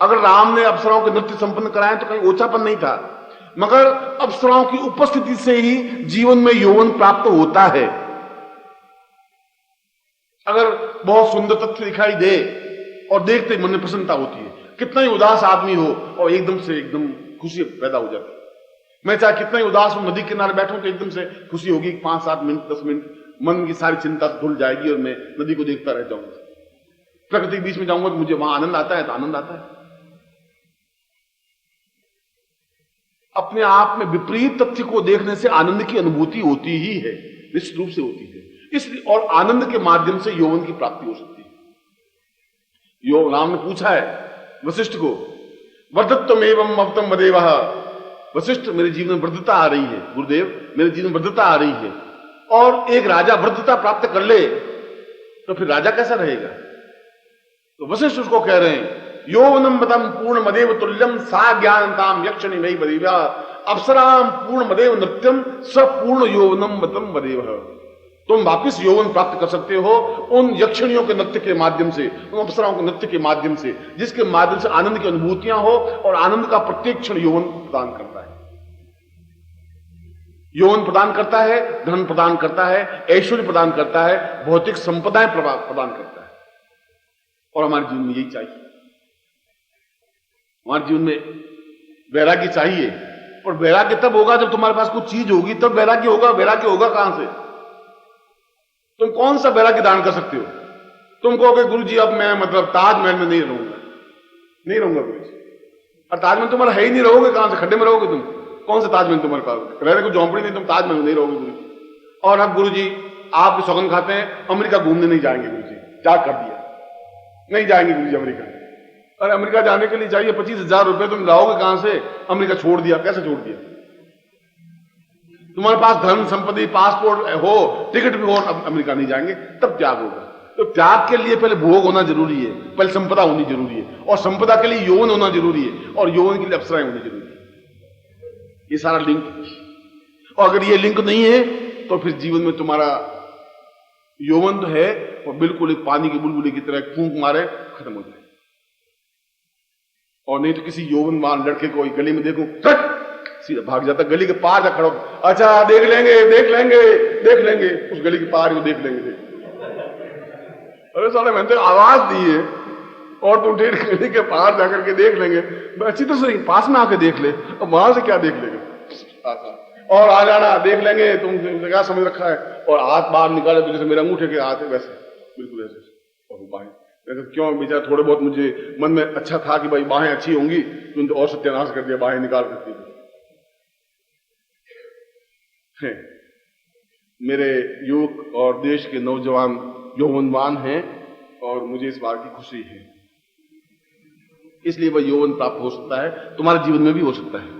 अगर राम ने अप्सराओं के नृत्य संपन्न कराए तो कहीं ओछापन नहीं था, मगर अप्सराओं की उपस्थिति से ही जीवन में यौवन प्राप्त होता है। अगर बहुत सुंदर तथ्य दिखाई दे और देखते मन में प्रसन्नता होती है, कितना ही उदास आदमी हो और एकदम से एकदम खुशी पैदा हो जाती है। मैं चाहे कितना ही उदास हूं, नदी किनारे बैठूं तो एकदम से खुशी होगी, 5-7 मिनट 10 मिनट मन की सारी चिंता धुल जाएगी और मैं नदी को देखता रह जाऊंगा। प्रकृति के बीच में जाऊंगा तो मुझे वहां आनंद आता है, तो आनंद आता है। अपने आप में विपरीत तथ्य को देखने से आनंद की अनुभूति होती ही है, निश्चित रूप से होती है। इसलिए और आनंद के माध्यम से यौवन की प्राप्ति हो सकती है। राम ने पूछा है वशिष्ठ को, वर्धत्वमेवं अवतम वदेवः, वशिष्ठ मेरे जीवन में वृद्धता आ रही है, गुरुदेव मेरे जीवन में वृद्धता आ रही है। और एक राजा वृद्धता प्राप्त कर ले तो फिर राजा कैसा रहेगा? तो वशिष्ठ उसको कह रहे हैं, यौवनम मदम पूर्ण मदेव तुल्यम सा ज्ञानताम यक्षिणी मयि वदेवा, अप्सराम पूर्ण मदेव नृत्यम स पूर्ण यौवनम मतम वदेव। तुम वापिस यौवन प्राप्त कर सकते हो उन यक्षिणियों के नृत्य के माध्यम से, उन अप्सराओं के नृत्य के माध्यम से, जिसके माध्यम से आनंद की अनुभूतियां हो और आनंद का प्रत्येक क्षण यौवन प्रदान करता है। यौवन प्रदान करता है, धन प्रदान करता है, ऐश्वर्य प्रदान करता है, भौतिक संपदाएं प्रदान करता है। और हमारे जीवन में यही चाहिए। हमारे जीवन में वैराग्य चाहिए, और वैराग्य तब होगा जब तुम्हारे पास कुछ चीज होगी, तब वैराग्य होगा। वैराग्य होगा कहां से? तुम कौन सा वैराग्य दान कर सकते हो? तुम कहोगे गुरुजी अब मैं मतलब ताजमहल में नहीं रहूंगा, नहीं रहूंगा गुरुजी। और ताजमहल तुम्हारा है ही नहीं, रहोगे कहां से? खड्डे में रहोगे तुम। कौन सा ताजमहल तुम्हारे पास? रहने को झोंपड़ी नहीं, तुम ताजमहल में नहीं रहोगे गुरुजी। और अब गुरुजी आप सौगंध खाते हैं अमेरिका घूमने नहीं जाएंगे गुरुजी, त्याग कर दिया, नहीं जाएंगे गुरुजी अमेरिका। अरे अमेरिका जाने के लिए चाहिए 25,000 रुपए, तुम लाओगे कहां से? अमेरिका छोड़ दिया, कैसे छोड़ दिया? तुम्हारे पास धन संपत्ति पासपोर्ट हो, टिकट भी हो, अब अमेरिका नहीं जाएंगे, तब त्याग होगा। तो त्याग के लिए पहले भोग होना जरूरी है, पहले संपदा होनी जरूरी है, और संपदा के लिए यौवन होना जरूरी है, और यौवन के लिए अप्सराएं होनी जरूरी है। ये सारा लिंक, और अगर ये लिंक नहीं है तो फिर जीवन में तुम्हारा यौवन तो है और बिल्कुल एक पानी की बुलबुली की तरह फूंक मारे खत्म हो जाए। और नहीं तो किसी यौवनवान लड़के को गली में देखूं, सीधा भाग जाता, गली के पार जा खड़ा, अच्छा देख लेंगे देख लेंगे देख लेंगे, उस गली के पार को देख लेंगे। अरे साले मैंने तो आवाज दी है और तुम डेढ़ गली के पार जाकर के देख लेंगे, अच्छी तरह से पास में आके देख ले, अब वहां से क्या देख लेंगे? और आ जाना देख लेंगे, तुम क्या समझ रखा है? और हाथ बाहर निकाले तो जैसे मेरे अंगूठे के हाथ है वैसे, बिल्कुल ऐसे। और बाहें क्यों बेचारा, थोड़े बहुत मुझे मन में अच्छा था कि भाई बाहें अच्छी होंगी, तुम तो और सत्यानाश कर दिया, बाहें निकाल करती है। मेरे युवक और देश के नौजवान यौवनवान हैं और मुझे इस बात की खुशी है। इसलिए वह यौवन प्राप्त हो सकता है, तुम्हारे जीवन में भी हो सकता है।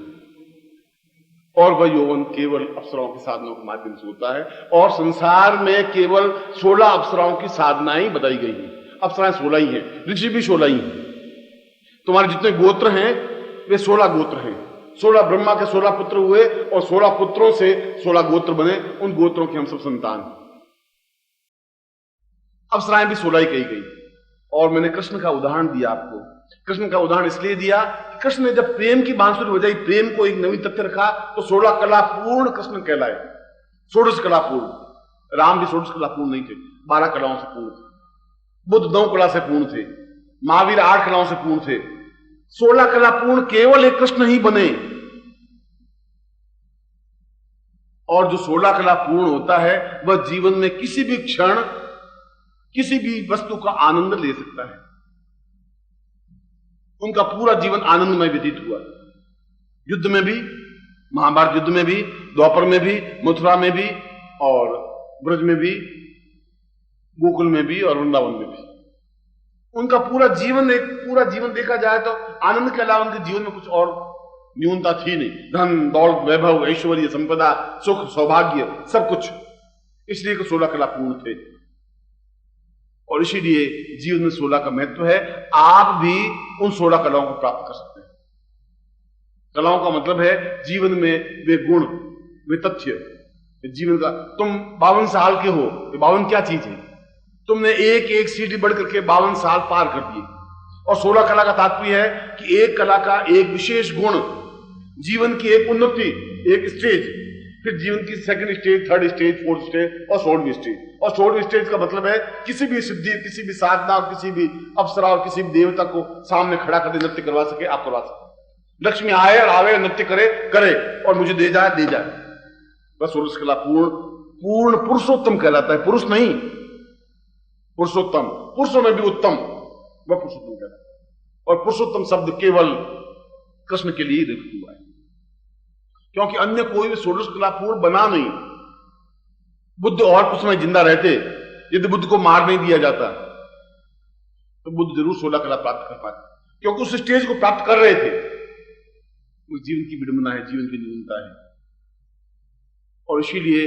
और वह यौवन केवल अप्सराओं के साधनों के माध्यम से होता है। और संसार में केवल 16 अप्सराओं की साधनाएं बताई गई हैं। अप्सराएं 16 ही हैं, ऋषि भी 16 ही हैं। तुम्हारे जितने गोत्र हैं वे 16 गोत्र हैं। 16 ब्रह्मा के 16 पुत्र हुए और 16 पुत्रों से 16 गोत्र बने, उन गोत्रों के हम सब संतान। अप्सराएं भी 16 ही कही गई। और मैंने कृष्ण का उदाहरण दिया आपको। कृष्ण का उदाहरण इसलिए दिया कि कृष्ण ने जब प्रेम की बांसुरी बजाई, प्रेम को एक नवी तथ्य रखा, तो 16 कला पूर्ण कृष्ण कहलाए। 16 कला पूर्ण। राम भी 16 कला पूर्ण नहीं थे, 12 कलाओं से पूर्ण थे। बुद्ध 9 कला से पूर्ण थे, महावीर 8 कलाओं से पूर्ण थे। 16 कला पूर्ण केवल एक कृष्ण ही बने। और जो 16 कला पूर्ण होता है वह जीवन में किसी भी क्षण किसी भी वस्तु का आनंद ले सकता है। उनका पूरा जीवन आनंदमय व्यतीत हुआ, युद्ध में भी, महाभारत युद्ध में भी, द्वापर में भी, मथुरा में भी, और ब्रज में भी, गोकुल में भी, और वृंदावन में भी। उनका पूरा जीवन देखा जाए तो आनंद के अलावा उनके जीवन में कुछ और न्यूनता थी नहीं। धन, दौलत, वैभव, ऐश्वर्य, संपदा, सुख, सौभाग्य, सब कुछ। इसलिए कि 16 कला पूर्ण थे। और इसीलिए जीवन में 16 का महत्व है। आप भी उन 16 कलाओं को प्राप्त कर सकते हैं। कलाओं का मतलब है जीवन में वे गुण, वे तथ्य। जीवन का तुम 52 साल के हो, 52 क्या चीज है? तुमने एक एक सीढ़ी बढ़ करके 52 साल पार कर दिए। और 16 कला का तात्पर्य है कि एक कला का एक विशेष गुण, जीवन की एक उन्नति, एक स्टेज, फिर जीवन की second stage, third stage, fourth stage और 16वीं स्टेज। और 16वीं स्टेज का मतलब है किसी भी सिद्धि, किसी भी साधना और किसी भी अप्सरा और किसी भी देवता को सामने खड़ा करके नृत्य करवा सके, आप करवा सके। लक्ष्मी आए और आवे, नृत्य करे और मुझे दे जाए। बस 16 कला पूर्ण पुरुषोत्तम कहलाता है। पुरुष नहीं, पुरुषोत्तम। पुरुषों में भी उत्तम, वह पुरुषोत्तम कहलाता है। और पुरुषोत्तम शब्द केवल कृष्ण के लिए रिक्त हुआ है, क्योंकि अन्य कोई भी 16 कला पूर्ण बना नहीं। बुद्ध और कुछ समय जिंदा रहते, यदि बुद्ध को मार नहीं दिया जाता तो बुद्ध जरूर 16 कला प्राप्त कर पाते, क्योंकि उस स्टेज को प्राप्त कर रहे थे। वो जीवन की विडंबना है, जीवन की न्यूनता है। और इसीलिए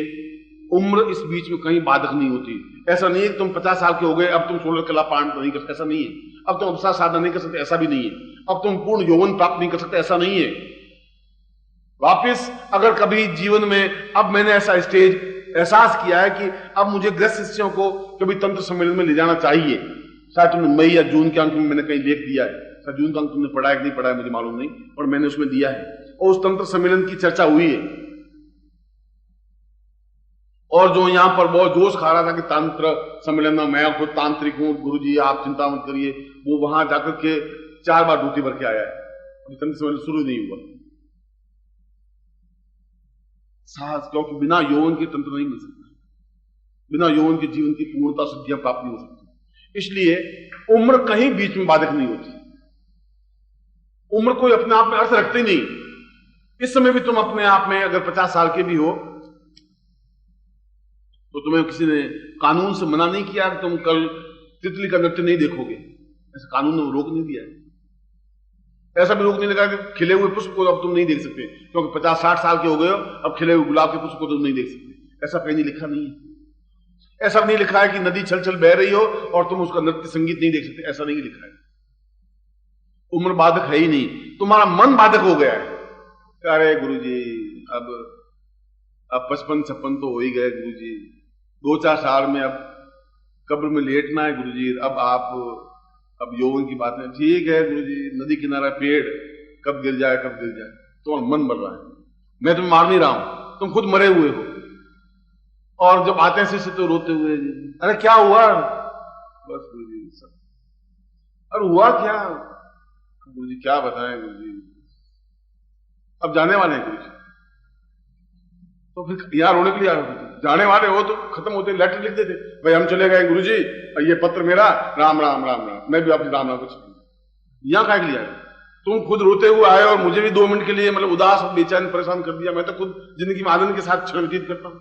उम्र इस बीच में कहीं बाधक नहीं होती। ऐसा नहीं है कि तुम 50 साल के हो गए अब तुम 16 कला प्राप्त नहीं कर सकते, ऐसा नहीं है। अब तुम अवसाद साधना नहीं कर सकते, ऐसा भी नहीं है। अब तुम पूर्ण यौवन प्राप्त नहीं कर सकते, ऐसा नहीं है। वापिस अगर कभी जीवन में, अब मैंने ऐसा स्टेज एहसास किया है कि अब मुझे गृहस्थ शिष्यों को कभी तंत्र सम्मेलन में ले जाना चाहिए। शायद तुमने मई या जून के अंक में मैंने कहीं लेख दिया है, शायद जून का अंक तुमने पढ़ा है कि नहीं पढ़ा है मुझे मालूम नहीं, और मैंने उसमें दिया है। और उस तंत्र सम्मेलन की चर्चा हुई है। और जो यहां पर बहुत जोश खा रहा था कि तंत्र सम्मेलन में मैं खुद तांत्रिक हूं, गुरुजी आप चिंता मत करिए, वो वहां जाकर के 4 बार ड्यूटी भर के आया है। अभी तंत्र सम्मेलन शुरू नहीं हुआ। साहस, क्योंकि बिना यौवन के तंत्र नहीं मिल सकता, बिना यौवन के जीवन की पूर्णता सिद्धियां प्राप्त नहीं हो सकती। इसलिए उम्र कहीं बीच में बाधक नहीं होती। उम्र कोई अपने आप में अर्थ रखती नहीं। इस समय भी तुम अपने आप में अगर 50 साल के भी हो तो तुम्हें किसी ने कानून से मना नहीं किया कि तुम कल तितली का नृत्य नहीं देखोगे, ऐसा कानून ने रोक नहीं दिया। ऐसा भी रोक नहीं लगा कि खिले हुए पुष्प को अब तुम नहीं देख सकते, क्योंकि 50-60 साल के हो गए हो, अब खिले हुए गुलाब के पुष्प को तुम नहीं देख सकते। ऐसा कहीं नहीं लिखा नहीं है। ऐसा नहीं लिखा है कि नदी छल छल बह रही हो और तुम उसका नृत्य संगीत नहीं देख सकते, ऐसा नहीं लिखा है। उम्र बाधक है ही नहीं, तुम्हारा मन बाधक हो गया है। अरे गुरुजी अब 55-56 तो हो ही गए गुरुजी, 2-4 साल में अब कब्र में लेटना है गुरुजी, अब यौवन की बात है। ठीक है गुरुजी, नदी किनारा पेड़ कब गिर जाए, तुम्हारा मन मर रहा है। मैं तुम्हें मार नहीं रहा हूं, तुम खुद मरे हुए हो। और जब आते हैं शिष्य तो रोते हुए, अरे क्या हुआ? बस गुरुजी सब, अरे हुआ क्या गुरुजी, क्या बताएं गुरुजी, अब जाने वाले हैं गुरुजी। तो फिर यहां रोने के लिए आए, जाने वाले हो तो खत्म होते लेटर लिख देते, भाई हम चले गए गुरुजी, ये पत्र मेरा, राम राम राम राम, मैं भी आपकी राम राम कुछ। यहां क्या लिया? तुम खुद रोते हुए आए और मुझे भी 2 मिनट के लिए मतलब उदास और बेचैन परेशान कर दिया। मैं तो खुद जिंदगी में आनंद के साथ क्षण व्यतीत करता हूं,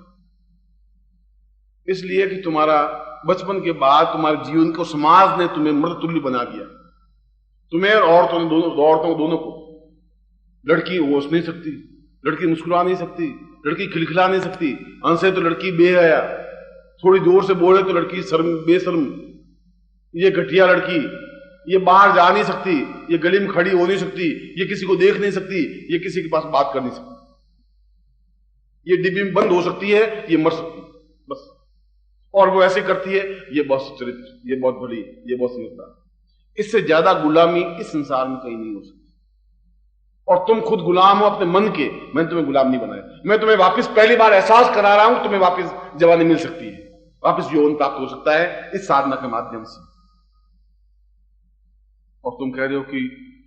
इसलिए कि तुम्हारा बचपन के बाद तुम्हारे जीवन को समाज ने तुम्हें मृत तुल्य बना दिया। तुम्हें और औरतों दोनों को। लड़की होश नहीं सकती, लड़की मुस्कुरा नहीं सकती, लड़की खिलखिला नहीं सकती, हंसे तो लड़की बेहया, थोड़ी जोर से बोले तो लड़की बेशर्म, ये घटिया लड़की, ये बाहर जा नहीं सकती, ये गली में खड़ी हो नहीं सकती, ये किसी को देख नहीं सकती, ये किसी के पास बात कर नहीं सकती, ये डिब्बी में बंद हो सकती है, ये मर सकती है, बस। और वो ऐसे करती है, ये बहुत सुचरित्र, ये बहुत बड़ी, ये बहुत समझदार। इससे ज्यादा गुलामी इस संसार में कहीं नहीं हो सकती। और तुम खुद गुलाम हो अपने मन के। मैंने तुम्हें गुलाम नहीं बनाया, मैं तुम्हें वापस पहली बार एहसास करा रहा हूं, तुम्हें वापस जवानी मिल सकती है, वापस यौवन प्राप्त हो सकता है इस साधना के माध्यम से। और तुम कह रहे हो कि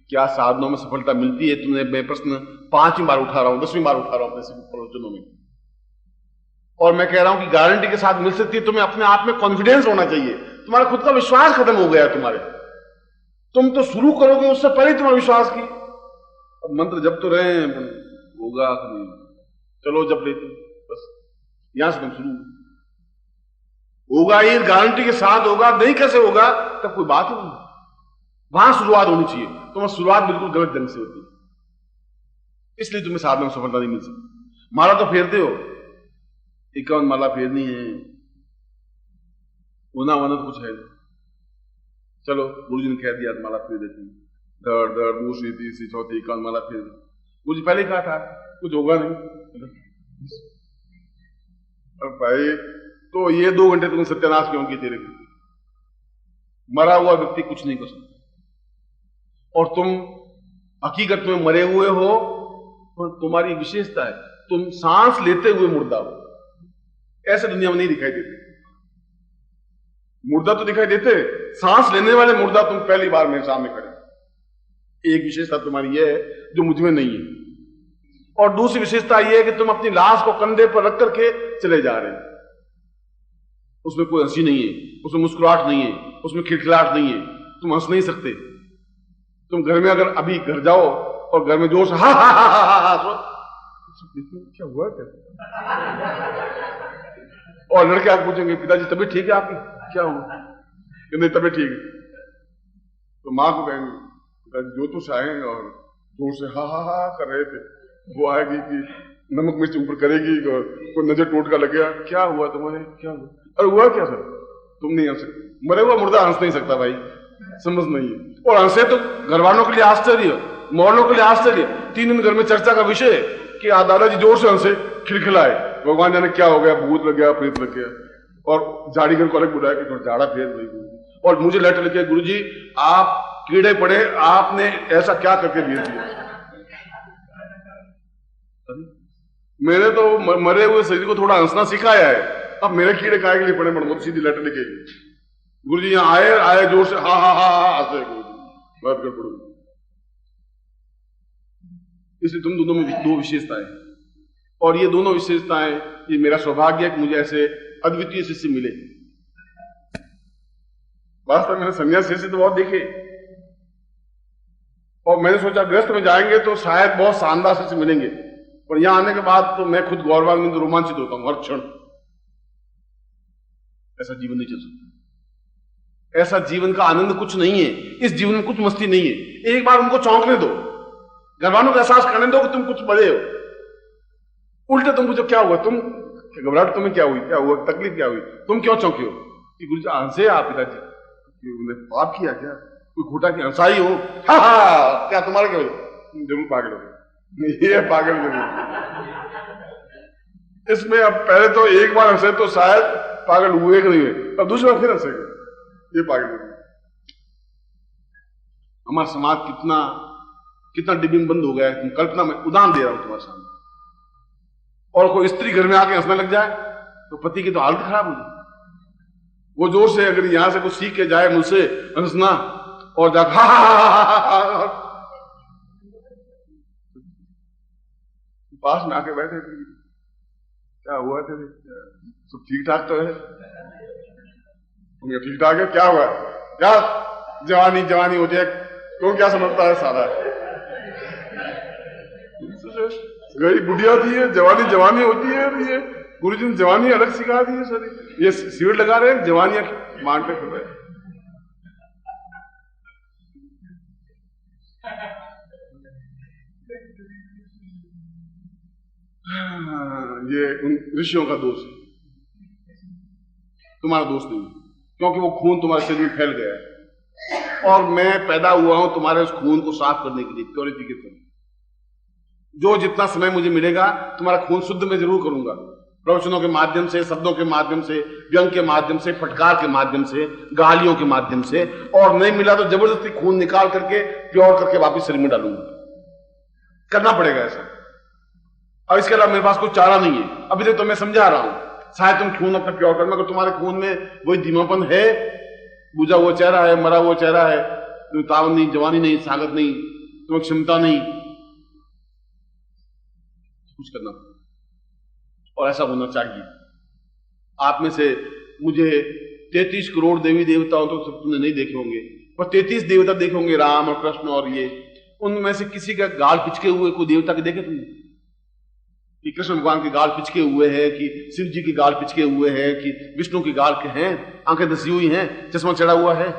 क्या साधनों में सफलता मिलती है? तुमने मैं प्रश्न 5वीं बार उठा रहा हूं, 10वीं बार उठा रहा हूं अपने प्रवचनों में, और मैं कह रहा हूं कि गारंटी के साथ मिल सकती है। तुम्हें अपने आप में कॉन्फिडेंस होना चाहिए, तुम्हारा खुद का विश्वास खत्म हो गया तुम्हारे। तुम तो शुरू करोगे उससे पहले तुम्हारा विश्वास की। अब मंत्र जब तो रहे हैं, होगा नहीं, चलो जब लेते बस, यहां से तुम शुरू होगा, ये गारंटी के साथ होगा। नहीं कैसे होगा? तब कोई बात ही नहीं, वहां शुरुआत होनी चाहिए। तुम्हारी शुरुआत बिल्कुल गलत ढंग से होती है, इसलिए तुम्हें साधना में सफलता नहीं मिल सकती। माला तो फेरते हो, 51 माला फेरनी है, होना वाना तो कुछ है, चलो गुरु जी ने कह दिया माला फेर देती, दर दर दूसरी तीसरी चौथी 51 माला फेर। गुरु जी पहले ही कहा था कुछ होगा नहीं। और भाई तो ये 2 घंटे तुमने सत्यानाश क्यों किए तेरे? मरा हुआ व्यक्ति कुछ नहीं कर सकता, और तुम हकीकत में मरे हुए हो, और तुम्हारी विशेषता है तुम सांस लेते हुए मुर्दा हो। ऐसे दुनिया में नहीं दिखाई देते। मुर्दा तो दिखाई देते, सांस लेने वाले मुर्दा तुम पहली बार मेरे सामने खड़े। एक विशेषता तुम्हारी यह है जो मुझ में नहीं है, और दूसरी विशेषता यह है कि तुम अपनी लाश को कंधे पर रख करके चले जा रहे हैं। उसमें कोई हंसी नहीं है, उसमें मुस्कुराहट नहीं है, उसमें खिलखिलाहट नहीं है, तुम हंस नहीं सकते। तुम घर में अगर अभी घर जाओ और घर में जोर से हा क्या हुआ और लड़के आके पूछेंगे पिताजी तबीयत ठीक है आपकी? क्या हुआ? कि नहीं तबीयत ठीक है। तो माँ को कहेंगे पिताजी जो तो आए और जोर से हा कर रहे थे, वो आएगी कि नमक मिर्च ऊपर करेगी और कोई नजर टोटका लग गया, क्या हुआ तुम्हारे? क्या हुआ? अरे हुआ क्या सर? तुम नहीं हंस सकते, मरे हुआ मुर्दा हंस नहीं सकता भाई, समझ नहीं है। और हंसे तो घर वालों के लिए आश्चर्य, मोहल्लों के लिए आश्चर्य। 3 दिन घर में चर्चा का विषय कि दादाजी जोर से हंसे, खिलखिलाए, भगवान जाने क्या हो गया, भूत लग गया, प्रेत लग गया। और झाड़ीगर को अलग बुलाया कि झाड़ा फेर भाई। और मुझे लेटर लिखे, गुरुजी आप कीड़े पड़े, आपने ऐसा क्या करके भेज दिया? मैंने तो मरे हुए शरीर को थोड़ा हंसना सिखाया है, अब मेरे कीड़े काहे के लिए पड़े? बहुत सीधी लेटर लिखेगी, गुरुजी यहां आए जोर से हा हंसे, बात कर पड़ो। इसलिए तुम दोनों में 2 विशेषताएं, और ये दोनों विशेषताएं, ये मेरा सौभाग्य है कि मुझे ऐसे अद्वितीय शिष्य मिले। वास्तव में मैंने संन्यास शिष्य तो बहुत देखे, और मैंने सोचा गृहस्थ में जाएंगे तो शायद बहुत शानदार शिष्य मिलेंगे, पर यहां आने के बाद तो मैं खुद गौरवान्वित रोमांचित होता हूं हर क्षण। ऐसा जीवन नहीं चल सकता, ऐसा जीवन का आनंद कुछ नहीं है, इस जीवन में कुछ मस्ती नहीं है। एक बार उनको चौंकने दो, घरवालों को एहसास करने दो कि तुम कुछ बड़े हो। उल्टे तुम पूछो क्या हुआ, तुम घबराहट तुम्हें क्या हुई, क्या हुआ, तकलीफ क्या हुई, तुम क्यों चौंके हो? कि गुरुजी हंसे आप पिताजी, पाप किया क्या, कोई खोटा की हंसाई हो? हा क्या तुम्हारा क्या हो? तुम जरूर पागल हो, ये पागल जरूर। इसमें अब पहले तो एक बार हंसे तो शायद पागल हुए कि नहीं हुए, अब दूसरी बार फिर हंसेगा, ये पागल है। हमारा समाज कितना डिबिंग बंद हो गया है। कल्पना में उदाहरण दे रहा हूं तुम्हारे सामने, और कोई स्त्री घर में आके हंसने लग जाए तो पति की तो हालत खराब हो जाए। वो जोर से अगर यहां से कुछ सीख के जाए मुझसे हंसना, और जाकर पास में आके बैठे, क्या हुआ तेरे, सब ठीक ठाक तो है? ठीक ठाक है, क्या हुआ? क्या जवानी होती है, क्यों क्या समझता है सारा? गई बुढ़िया थी है, जवानी होती है। ये गुरुजी ने जवानी अलग सिखा दी है सर, ये शिविर लगा रहे हैं जवानियां मानते खुद। ये उन ऋषियों का दोष है, तुम्हारा दोष नहीं, क्योंकि वो खून तुम्हारे शरीर में फैल गया है, और मैं पैदा हुआ हूं तुम्हारे उस खून को साफ करने के लिए, प्योरिफिकेशन। जो जितना समय मुझे मिलेगा तुम्हारा खून शुद्ध मैं जरूर करूंगा, प्रवचनों के माध्यम से, शब्दों के माध्यम से, व्यंग के माध्यम से, फटकार के माध्यम से, गालियों के माध्यम से, और नहीं मिला तो जबरदस्ती खून निकाल करके प्योर करके वापस शरीर में डालूंगा। करना पड़ेगा ऐसा, और इसके अलावा मेरे पास कोई चारा नहीं है। अभी तक तो मैं समझा रहा हूं, शायद तुम खून अपना प्योर करना, अगर तुम्हारे खून में वही धीमापन है, बुझा हुआ चेहरा है, मरा हुआ चेहरा है, तुम्हें तावन नहीं, जवानी नहीं, ताकत नहीं, तुम्हें क्षमता नहीं, कुछ करना पड़ेगा। और ऐसा होना चाहिए। आप में से मुझे 33 करोड़ देवी देवताओं तो सब तुमने नहीं देखे होंगे, पर 33 देवता देखे होंगे, राम और कृष्ण और ये, उनमें से किसी का गाल पिचके हुए कोई देवता के देखे तुमने? कि कृष्ण भगवान के गाल पिचके हुए हैं, कि शिव जी के गाल पिचके हुए हैं, कि विष्णु के गाल के हैं, आंखें दसी हुई हैं, चश्मा चढ़ा हुआ है?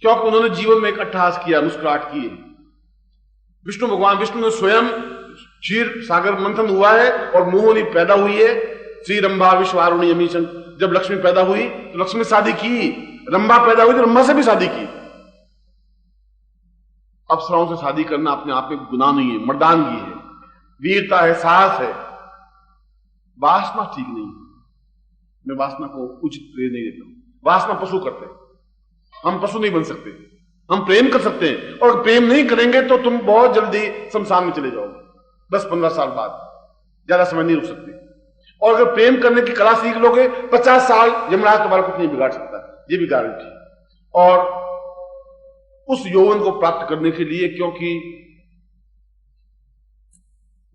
क्योंकि उन्होंने जीवन में एक अट्टहास किया, मुस्कुराहट की है। विष्णु भगवान, विष्णु ने स्वयं क्षीर सागर मंथन हुआ है और मोहिनी पैदा हुई है। श्री रंभा विश्वारुणी अमीशन, जब लक्ष्मी पैदा हुई तो लक्ष्मी शादी की, रंभा पैदा हुई तो रंभा से भी शादी की। अप्सराओं से शादी करना अपने आप में गुनाह नहीं है, मर्दानगी है, वीरता है, साहस है। वासना ठीक नहीं है, मैं वासना को उचित प्रेम नहीं देता हूं। वासना पशु करते हैं, हम पशु नहीं बन सकते। हम प्रेम कर सकते हैं, और प्रेम नहीं करेंगे तो तुम बहुत जल्दी शमशान में चले जाओगे, 10-15 साल बाद, ज्यादा समय नहीं रुक सकते। और अगर प्रेम करने की कला सीख लोगे, 50 साल यमराज तुम्हारा कुछ नहीं बिगाड़ सकता, ये भी गारंटी। और उस यौवन को प्राप्त करने के लिए, क्योंकि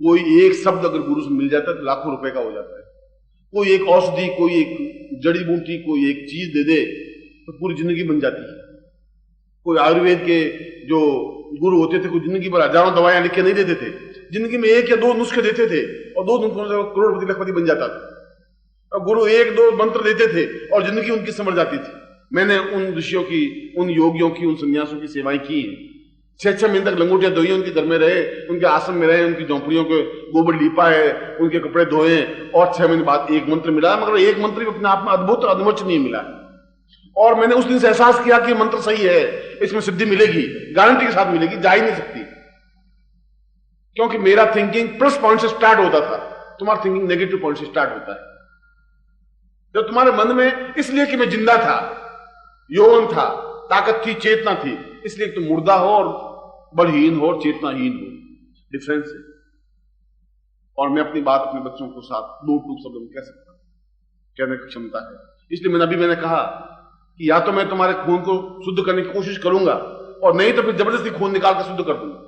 कोई एक शब्द अगर गुरु से मिल जाता है तो लाखों रुपए का हो जाता है। कोई एक औषधि, कोई एक जड़ी बूटी, कोई एक चीज दे दे तो पूरी जिंदगी बन जाती है। कोई आयुर्वेद के जो गुरु होते थे, कोई जिंदगी भर हजारों दवाइयां लिख के नहीं देते थे, जिंदगी में 1 या 2 नुस्खे देते थे, और 2 नुस्खों से करोड़पति लखपति बन जाता था। और गुरु 1-2 मंत्र देते थे और जिंदगी उनकी समझ जाती थी। मैंने उन ऋषियों की, उन योगियों की, उन सन्यासियों की सेवाएं की हैं। 6-6 महीने तक लंगोटियां धोई, उनके घर में रहे, उनके आश्रम में रहे, उनकी झोंपड़ियों के गोबर लीपा है, उनके कपड़े धोए, और 6 महीने बाद एक मंत्र मिला, मगर एक मंत्र भी अपने आप में अद्भुत अद्भुतनीय मिला। और मैंने उस दिन से एहसास किया कि मंत्र सही है, इसमें सिद्धि मिलेगी, गारंटी के साथ मिलेगी, जा ही नहीं सकती। क्योंकि मेरा थिंकिंग प्लस पॉइंट से स्टार्ट होता था, तुम्हारा थिंकिंग नेगेटिव पॉइंट से स्टार्ट होता है। जब तुम्हारे मन में, इसलिए कि मैं जिंदा था, यौवन था, ताकत थी, चेतना थी, इसलिए तुम मुर्दा हो और बलहीन हो और चेतनाहीन हो, डिफरेंस है। और मैं अपनी बात अपने बच्चों को साथ 2 शब्दों में कह सकता हूं, कहने की क्षमता है। इसलिए मैंने कहा कि या तो मैं तुम्हारे खून को शुद्ध करने की कोशिश करूंगा, और नहीं तो फिर जबरदस्ती खून निकाल कर शुद्ध कर दूंगा,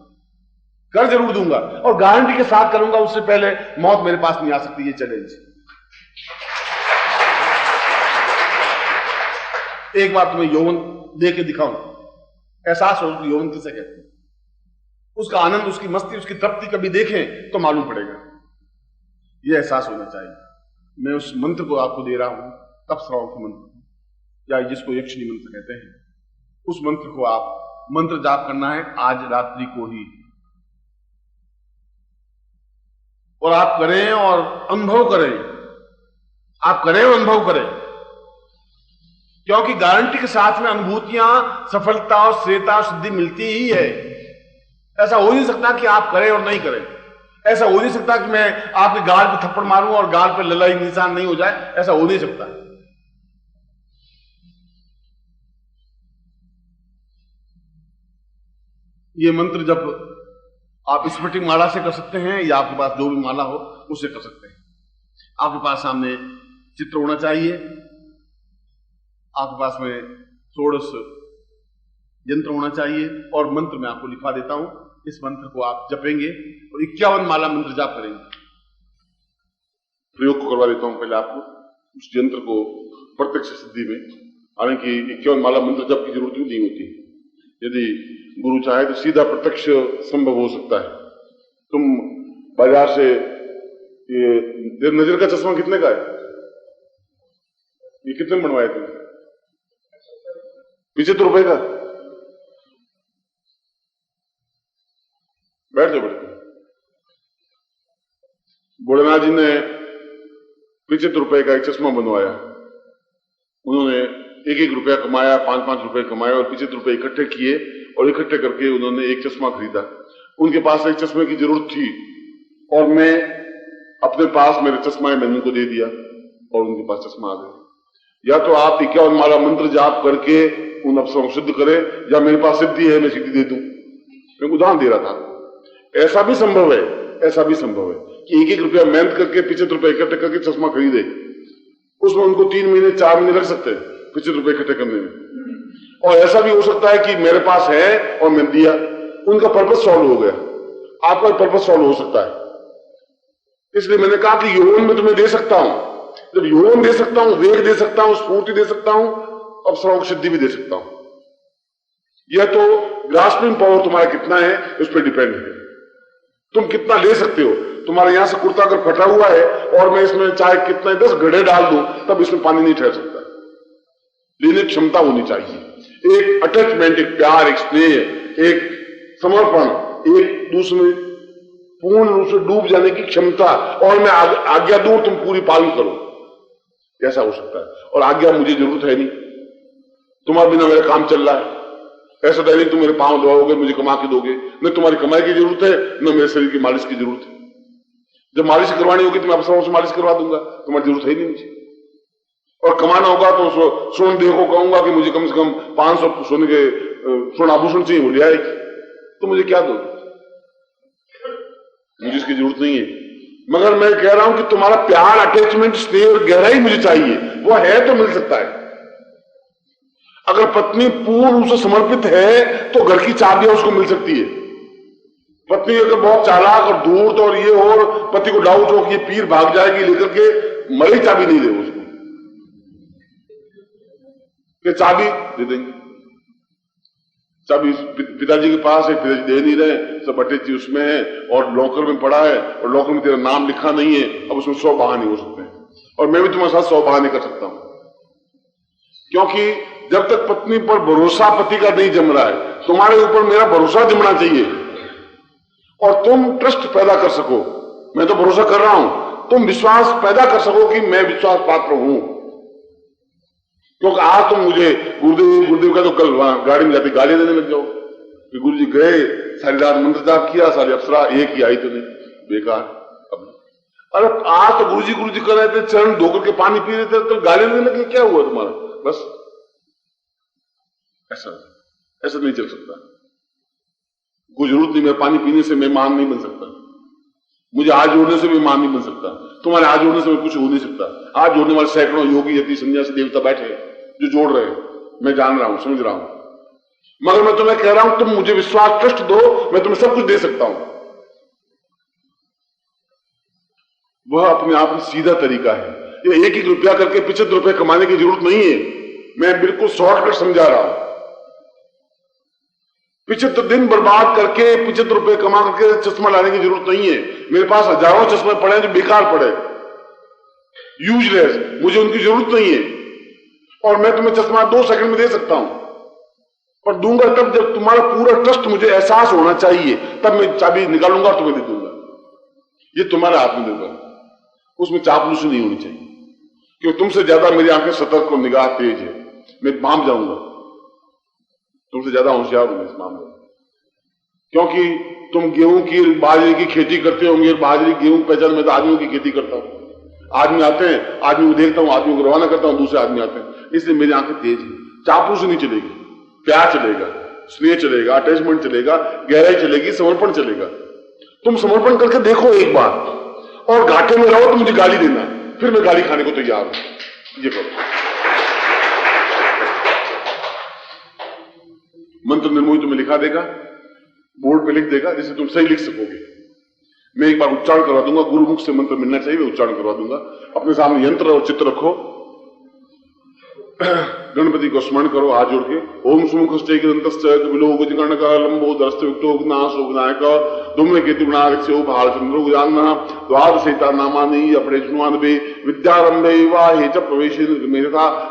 कर जरूर दूंगा, और गारंटी के साथ करूंगा, उससे पहले मौत मेरे पास नहीं आ सकती। ये चैलेंज। एक बार तुम्हें यौवन दे के दिखाऊं, एहसास हो कि यौवन किसे कहते हैं, उसका आनंद, उसकी मस्ती, उसकी तृप्ति कभी देखें तो मालूम पड़ेगा। यह एहसास होना चाहिए। मैं उस मंत्र को आपको दे रहा हूं, अप्सराओं के मंत्र, या जिसको यक्षिणी मंत्र कहते हैं, उस मंत्र को आप मंत्र जाप करना है आज रात्रि को ही, और आप करें और अनुभव करें, आप करें और अनुभव करें, क्योंकि गारंटी के साथ में अनुभूतियां, सफलता और श्रेयता और सिद्धि मिलती ही है। ऐसा हो नहीं सकता कि आप करें और नहीं करें। ऐसा हो नहीं सकता कि मैं आपके गाल पे थप्पड़ मारूं और गाल पे ललाई निशान नहीं हो जाए, ऐसा हो नहीं सकता। ये मंत्र जब आप स्फटिक माला से कर सकते हैं, या आपके पास जो भी माला हो उससे कर सकते हैं। आपके पास सामने चित्र होना चाहिए, आपके पास में 16 यंत्र होना चाहिए, और मंत्र मैं आपको लिखा देता हूं। इस मंत्र को आप जपेंगे और 51 माला मंत्र जाप करेंगे। प्रयोग को करवा देता हूं पहले आपको, उस यंत्र को प्रत्यक्ष सिद्धि में। हालांकि 51 माला मंत्र जप की जरूरत नहीं होती, यदि गुरु चाहे तो सीधा प्रत्यक्ष संभव हो सकता है। तुम बाजार से, ये नजर का चश्मा कितने का है? ये कितने में बनवाए तुम? 75 रुपए का। बैठ जाओ, बैठ। भोलेनाथ जी ने 75 रुपए का एक चश्मा बनवाया। उन्होंने 1-1 रुपया कमाया, 5-5 रुपए कमाए, और 75 रुपए इकट्ठे किए, और इकट्ठे करके उन्होंने एक चश्मा खरीदा। उनके पास एक चश्मे की जरूरत थी, और मैं अपने पास मेरे चश्मा है, मैंने उनको दे दिया और उनके पास चश्मा आ गया। या तो आप 51 माला मंत्र जाप करके उन अफसरों को सिद्ध करें, या मेरे पास सिद्धि है मैं सिद्धि दे दूं। मैं उदाहरण दे रहा था। ऐसा भी संभव है, ऐसा भी संभव है कि 1-1 रुपया मेहनत करके 75 रुपए इकट्ठे करके चश्मा खरीदे, उसमें उनको 3 महीने 4 महीने लग सकते हैं 75 रुपए इकट्ठे करने में। और ऐसा भी हो सकता है कि मेरे पास है और मैंने दिया, उनका पर्पस सॉल्व हो गया, आपका पर्पस सॉल्व हो सकता है। इसलिए मैंने कहा कि यौवन में तुम्हें दे सकता हूं, जब यौवन दे सकता हूं, वेग दे सकता हूं, स्फूर्ति दे सकता हूं, अवसरों की सिद्धि भी दे सकता हूं। यह तो ग्रास्पिंग पावर तुम्हारा कितना है उस पर डिपेंड है, तुम कितना ले सकते हो। तुम्हारे यहां से कुर्ता अगर फटा हुआ है और मैं इसमें चाहे कितने 10 घड़े डाल दूं तब इसमें पानी नहीं ठहर सकता। लेने की क्षमता होनी चाहिए, एक अटैचमेंट, एक प्यार, एक स्नेह, एक समर्पण, एक दूसरे पूर्ण रूप से डूब जाने की क्षमता, और मैं आज्ञा दूं तुम पूरी पालन करो, ऐसा हो सकता है। और आज्ञा मुझे जरूरत है नहीं, तुम्हारे बिना मेरा काम चल रहा है, ऐसा तो नहीं तुम मेरे पांव दबाओगे मुझे कमा के दोगे, न तुम्हारी कमाई की जरूरत है न मेरे शरीर की मालिश की जरूरत है। जब मालिश करवानी होगी तो मैं अफसरों से मालिश करवा दूंगा, तुम्हारी जरूरत है ही नहीं मुझे। और कमाना होगा तो स्वर्ण देह को कहूंगा कि मुझे कम से कम 500 सोने के स्वर्ण आभूषण चाहिए, वो ले आएगी, तो मुझे क्या दो, मुझे इसकी जरूरत नहीं है। मगर मैं कह रहा हूं कि तुम्हारा प्यार, अटैचमेंट, स्नेह और गहराई मुझे चाहिए, वो है तो मिल सकता है। अगर पत्नी पूर्ण रूप से समर्पित है तो घर की चाबियां उसको मिल सकती है। पत्नी अगर बहुत चालाक और धूर्त और ये और पति को डाउट हो कि ये पीर भाग जाएगी लेकर के, मरी चाबी नहीं दे उसको, कि चाबी दे देंगे, चाबी पिताजी के पास है, पिताजी दे नहीं रहे, सब अटैची उसमें है और लॉकर में पड़ा है और लॉकर में तेरा नाम लिखा नहीं है। अब उसमें 100 बहाने हो सकते हैं और मैं भी तुम्हारे साथ 100 बहाने कर सकता हूं, क्योंकि जब तक पत्नी पर भरोसा पति का नहीं जम रहा है, तुम्हारे ऊपर मेरा भरोसा जमना चाहिए और तुम ट्रस्ट पैदा कर सको। मैं तो भरोसा कर रहा हूं, तुम विश्वास पैदा कर सको कि मैं विश्वास पात्र हूं। क्योंकि आज तुम मुझे गुरुदेव का तो कल वहां गाड़ी में जाते गाली देने लग जाओ कि गुरु जी गए, सारी रात मंत्र जाप किया, सारी अप्सरा एक ही आई तो नहीं, बेकार। अरे आज तो गुरु जी कर रहे थे, चरण धोकर के पानी पी रहे थे, कल गाली देने लगे, क्या हुआ तुम्हारा? बस ऐसा नहीं चल सकता। कोई जरूरत नहीं, मैं पानी पीने से मैं महान नहीं बन सकता, मुझे हाथ जोड़ने से भी महान नहीं बन सकता, तुम्हारे हाथ जोड़ने से कुछ हो नहीं सकता। हाथ जोड़ने वाले सैकड़ों योगी यति सन्यासी देवता बैठे जो जोड़ रहे हैं, मैं जान रहा हूं, समझ रहा हूं। मगर मैं तुम्हें कह रहा हूं तुम मुझे विश्वास ट्रस्ट दो, मैं तुम्हें सब कुछ दे सकता हूं। वह अपने आप में सीधा तरीका है। ये 1-1 रुपया करके 75 रुपए कमाने की जरूरत नहीं है, मैं बिल्कुल शॉर्टकट समझा रहा हूं। 75 दिन बर्बाद करके 75 रुपए कमा करके चश्मा लाने की जरूरत नहीं है। मेरे पास हजारों चश्मे पड़े हैं जो बेकार पड़े, यूजलेस, मुझे उनकी जरूरत नहीं है और मैं तुम्हें चश्मा 2 सेकंड में दे सकता हूं, पर दूंगा तब जब तुम्हारा पूरा ट्रस्ट मुझे एहसास होना चाहिए, तब मैं चाबी निकालूंगा और तुम्हें दे दूंगा। ये तुम्हारे हाथ में निर्भर, उसमें चापलूसी नहीं होनी चाहिए, क्योंकि तुमसे ज्यादा मेरी आंखें सतर्क और निगाह तेज है, मैं भांप जाऊंगा, तुमसे ज्यादा होशियार हूं इस मामले में। क्योंकि तुम गेहूं की बाजरे की खेती करते होंगे, बाजरे गेहूं पहचान, मैं तो आदमियों की खेती करता हूं। आदमी आते हैं, आदमी को देखता हूं, आदमी को रवाना करता हूं, दूसरे आदमी आते हैं, इसलिए मेरी आंखें तेज है। चापलूसी नहीं चलेगी, प्यार चलेगा, स्नेह चलेगा, अटैचमेंट चलेगा, गहराई चलेगी, समर्पण चलेगा। तुम समर्पण करके देखो एक बार, और घाटे में रहो तो मुझे गाली देना, फिर मैं गाली खाने को तैयार हूं। ये करो। मंत्र निर्मोही तुम्हें लिखा देगा, बोर्ड पे लिख देगा, जिसे तुम सही लिख सकोगे। मैं एक बार उच्चारण करवा दूंगा, गुरु मुख से मंत्र मिलना चाहिए, मैं उच्चारण करवा दूंगा। अपने सामने यंत्र और चित्र रखो, गणपति को स्मरण करो हाथ जोड़ के। ओम सुमुखश्चैकदन्तश्चैकविलोकतिकर्णकालम्बोदरस्तविक्तो विनायक धूम्रकेतु भालचंद्रो गुजाननः द्वादशैता नामानि अपरेष्णुवानभे विद्यारंभे वाहे च प्रवेशे निर्गमे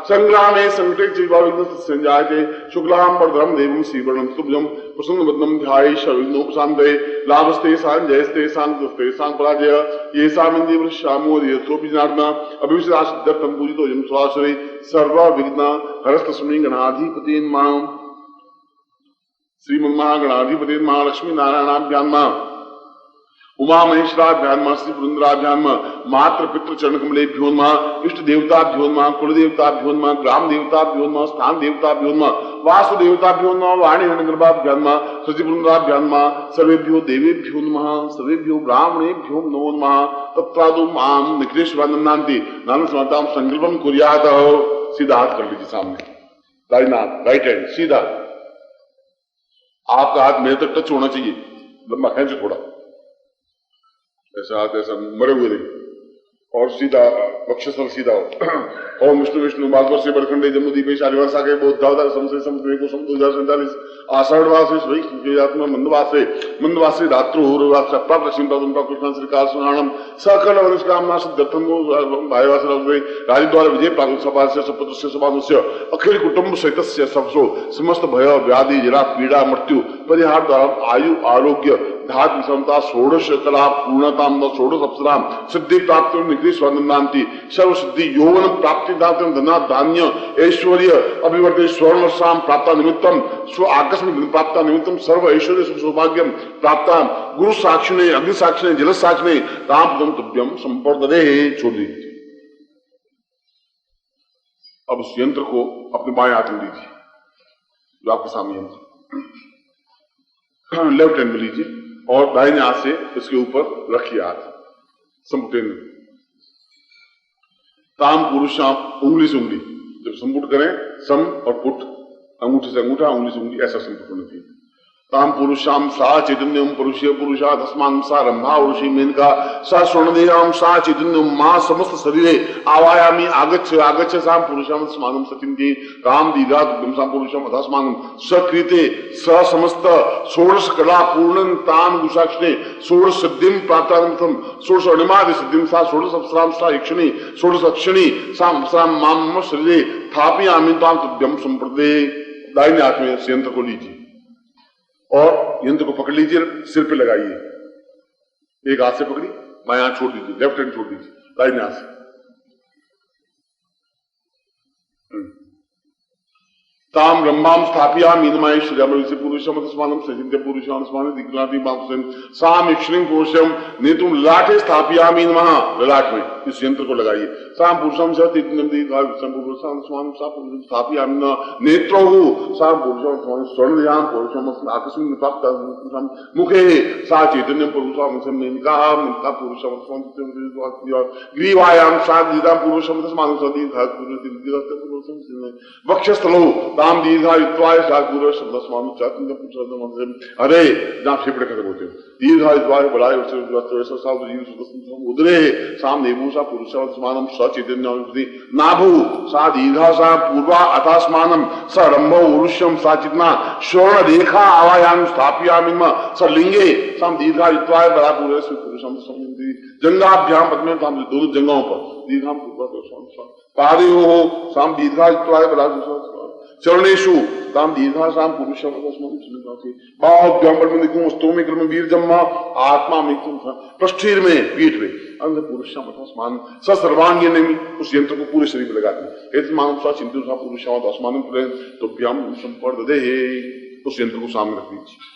संग्रामे संकटे चैवाविघ्नस्यञ्जायते शुक्लां वरदं देवं श्रीवर्णं शुभ्रं प्रसन्नवदनं ध्यायेत् सर्वविघ्नोपशान्तये लाभस्तेषां जयस्तेषां दुष्टेषां पराजय येषामिन्द्रियवृषामोदयसोऽपि जनार्दन अभिविश्वासिद्धर्थं पूजितोऽयं स्वाश्रये सर्वविघ्न हरस्तस्मै गणाधिपते नमः। श्रीमन्महागणाधिपते नमः। लक्ष्मी नारायणाभ्यां नमः। उमा महेश्वराभ्याम श्री पुरंदराभ्याम मात्र पितृ चरण कमलेभ्यो नमः, इष्ट देवताभ्यो नमः, कुल देवताभ्यो नमः, ग्राम देवताभ्यो नमः, स्थान देवताभ्यो नमः, वास्तु देवताभ्यो नमः, वाणी हिरण्यगर्भाभ्यां नमः, सचि पुरंदराभ्यां नमः, सर्वेभ्यो देवेभ्यो नमः, सर्वेभ्यो ब्राह्मणेभ्यो नमो नमः। तत्रादो माम निखिलेश्वरानंदांति नाम समताम संकल्पम कुर्यात। सीधा हाथ कर लीजिए सामने, दाहिना राइट हैंड सीधा, आपका हाथ मेरे तक टच होना चाहिए, लंबा खींचो थोड़ा, ऐसा हाथ ऐसा मरे हुए नहीं, और सीधा वक्षस्थल सीधा हो। ओम विष्णु विष्णु भागवत से बरखंडे जम्मूदीपे शालिवासा के बोधावतार समसे समवे को सम 2047 आषाढ़ वासे स्वैक आत्मा मंदवासे मंदवासे रात्रो होरवास प्राप्त सिंपदम का कृष्ण श्री काल सुनाणम सकल वंश कामना सिद्धर्थम भाईवास रवे राजद्वार विजय पागल सभा से सपुत्र से सभानुष्य अखिल कुटुंब सहितस्य सबसो समस्त भय व्याधि जरा पीड़ा मृत्यु परिहार द्वारा आयु आरोग्य धात्म समता षोडश कला पूर्णताम षोडश अप्सराम सिद्धि प्राप्त निखिल स्वानंदांति सर्व सिद्धि यौवन प्राप्ति दातम धना धान्य ऐश्वर्य अभिवर्धि स्वर्ण शाम प्राप्त निमित्तम स्व आकस्मिक प्राप्त निमित्तम सर्व ऐश्वर्य सौभाग्यम प्राप्त गुरु साक्षिणे अग्नि साक्षिणे जल साक्षिणे राम तुभ्यम संपर्दे। छोड़ दीजिए। अब उस यंत्र को अपने बाएं हाथ में लीजिए, जो आपके सामने यंत्र लेफ्ट हैंड में लीजिए और दाहिने हाथ से इसके ऊपर रखिए हाथ संपुटे में। ताम पुरुषाम उंगली से उंगली जब संपुट करें, सम और पुट अंगूठे से अंगूठा उंगली से उंगली ऐसा संपुट होना चाहिए। ताम पुरुषाम सा चैतन्यम पुरुषे पुरुषा तस्मान सा रंभा ऋषि मेनका सा स्वर्णदेहाम सा चैतन्यम मां समस्त शरीरे आवायामी आगच्छ आगच्छ साम पुरुषाम स्मानम सचिंति काम दीघा साम पुरुषम अधस्मानम सकृते स समस्त षोडश कला पूर्णन ताम गुसाक्षिणे षोडश सिद्धिम प्राप्तानंतम षोडश अणिमादि सिद्धिम सा षोडश अप्सराम सा यक्षिणी षोडश अक्षिणी साम अप्सराम माम शरीरे थापयामि ताम तुभ्यम संप्रदे। दाहिने हाथ में यंत्र को लीजिए और यंत्र को पकड़ लीजिए, सिर पे लगाइए, एक हाथ से पकड़ी बाएं हाथ छोड़ दीजिए, लेफ्ट हैंड छोड़ दीजिए, दाहिने हाथ से। ताम रंभाम स्थापियामि इनमायश्वर्यामि से पुरुषम तस्मानम सचिंत्य पुरुषाम स्मानं दिक्लाति बाकुसन साम यक्षिणीं पुरुषम नेतुम ललाटे स्थापियामि नमः। ललाट में इस यंत्र को लगाइए। साम पुरुषम सतितनम दीघा पुरुषाम स्मानं सा पुरुषम स्थापियामि न नेत्रोः साम पुरुषम स्मानं स्वर्णदेहां पुरुषम आकस्मिक प्राप्त मुखे सा चैतन्यं पुरुषाम समेनका मेनका पुरुषम स्मानं ग्रीवायां सा दीघा पुरुषम तस्मानं सा दीघा पुरुषम वक्षस्थलो ताम दीर्घा युत्वाय सागुर शब्दस्मान चातुर्य पुरुषम अरे जहां फेफड़े खत्म होते हैं दीर्घा युत्वाय बलाय वैसा साधु जीव सुदस्म उदरे साम नेभूषा पुरुषस्मानम सचैतन्य नाभु सा दीर्घा सा पूर्वा अथास्मानम स रंभो उरुष्यम सा चितना स्वर्ण रेखा आवायाम स्थापयामि स लिंगे साम दीर्घा युत्वाय बला पुरुषम जंगाभ्याम पद्मे ताम दोनों जंगाओं पर दीर्घाम पूर्वा पादयोः साम दीर्घा युत्वाय बला चरणेशु ताम दीर्घा साम पुरुषम बाहुभ्याम परमेंद्रिकुम स्तोमे क्रम वीरजम्मा आत्मा में पृष्ठीर में पीठ में अंध पुरुषम अस्मान स सर्वांगी नेमि उस यंत्र को पूरे शरीर में लगाते हैं। इस मानव सा चिंतु सा पुरुषम अस्मान तो भ्याम संपर्दे उस यंत्र को सामने रख दीजिए।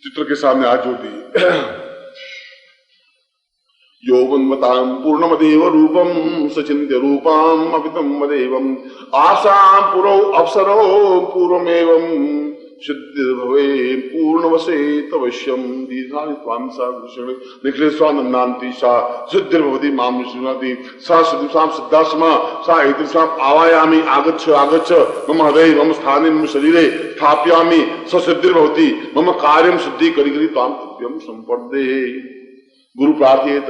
चित्र के सामने हाथ जोड़ दीजिए। यौवनवतां पूर्णमदेव रूपम सचिन्त्य रूपाम अपितम मदेवम आसाम पुरो अप्सरो पूर्वमेवं सिद्धिर्भवे पूर्णवसे तवश्यम दीर्घायु त्वां सा कृष्ण निखिले स्वानंदांति सा सिद्धिर्भवति माम विष्णुनाति सा सिद्धिसाम सिद्धास्मा सा एतसाम आवायामि आगच्छ आगच्छ मम हृदये मम स्थाने मम शरीरे स्थापयामि स सिद्धिर्भवति मम कार्यं सिद्धि करिकरि त्वां तुभ्यं संपर्दे। गुरु प्रार्थयेत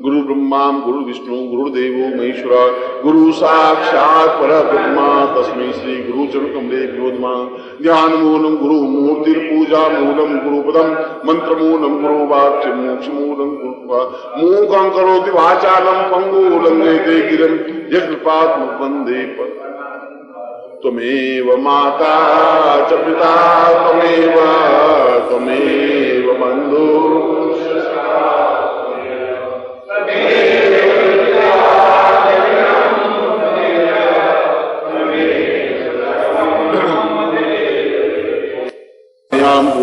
गुरु ब्रह्मा गुरु विष्णु गुरुदेवो महेश्वर गुरु साक्षात् परब्रह्म तस्मै श्री गुरु चरण कमलेभ्यो नमः। ध्यान मूलम गुरु मूर्ति पूजा मूलम गुरुपदम मंत्र मूलम गुरु वाक्य मोक्ष मूलम गुरु मूकं करोति वाचालं पंगु लंघयते गिरं यत्कृपात् वन्दे त्वमेव माता च पिता त्वमेव बन्धुः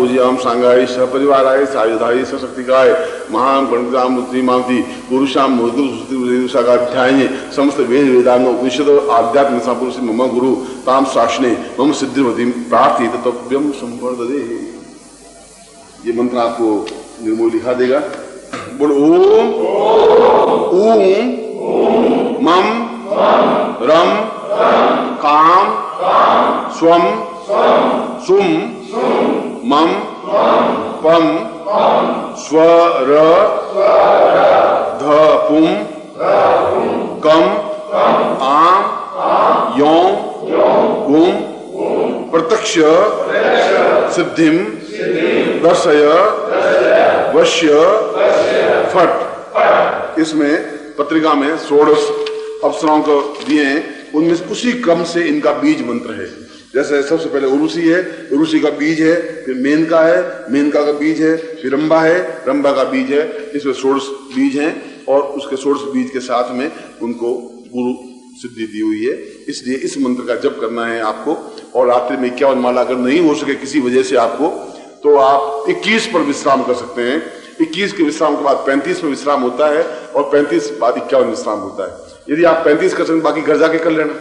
पूज्याम सांगाय सपरिवाराय सायुधाय सशक्तिकाय महान गणकाम मुक्तिमावती पुरुषाम मूर्धुषाध्याय समस्त वेद वेदांग उपनिषद आध्यात्म पुरुष मम गुरु ताम शासने मम सिद्धिमती प्रार्थी तत्व्यम संवर्धदे। ये मंत्र आपको निर्मोही लिखा देगा। बोल ओम ऊं मम रम काम स्वम सुम मम पम स्वर ध पुम कम आम यों गुम प्रत्यक्ष सिद्धिम दर्शय वश्य फट। इसमें पत्रिका में 16 अप्सराओं को दिए हैं, उनमें उसी क्रम से इनका बीज मंत्र है। जैसे सबसे पहले उरुषि है, उरुषि का बीज है, फिर मेनका है, मेनका का बीज है, फिर रंभा है, रंभा का बीज है। इसमें 16 बीज हैं और उसके 16 बीज के साथ में उनको गुरु सिद्धि दी हुई है। इसलिए इस मंत्र का जप करना है आपको। और रात्रि में 51 माला अगर नहीं हो सके किसी वजह से आपको, तो आप 21 पर विश्राम कर सकते हैं। 21 के विश्राम के बाद 35 में विश्राम होता है और 35 के बाद 51 विश्राम होता है। यदि आप 35 कर सकें बाकी घर जाके कर लेना,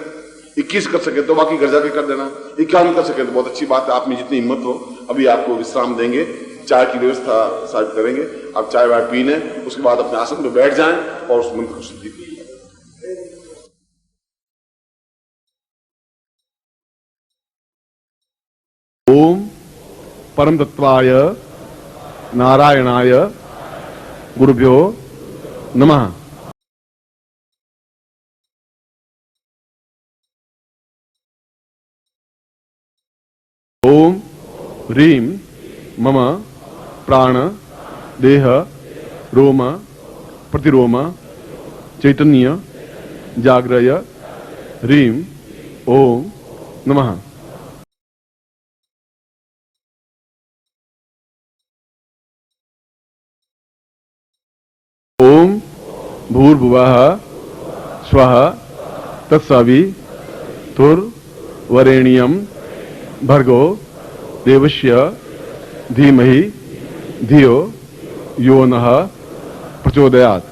21 कर सके तो बाकी घर जाके कर देना, 51 कर सके तो बहुत अच्छी बात है। आप में जितनी हिम्मत हो। अभी आपको विश्राम देंगे, चाय की व्यवस्था साहब करेंगे, आप चाय वाय पी लें, उसके बाद अपने आसन में बैठ जाएं और उस मंत्र को सिद्धि कीजिए। ओम परम तत्वाय नारायणाय गुरुभ्यो नमः। ओम ह्रीं मम प्राण देह रोम प्रतिरोम चैतन्य जाग्रय ह्रीं ओम नमः। ओम भूर्भुवः स्वः तत्सवितुर्वरेण्यं भर्गो देवस्य धीमहि धियो यो नः प्रचोदयात्।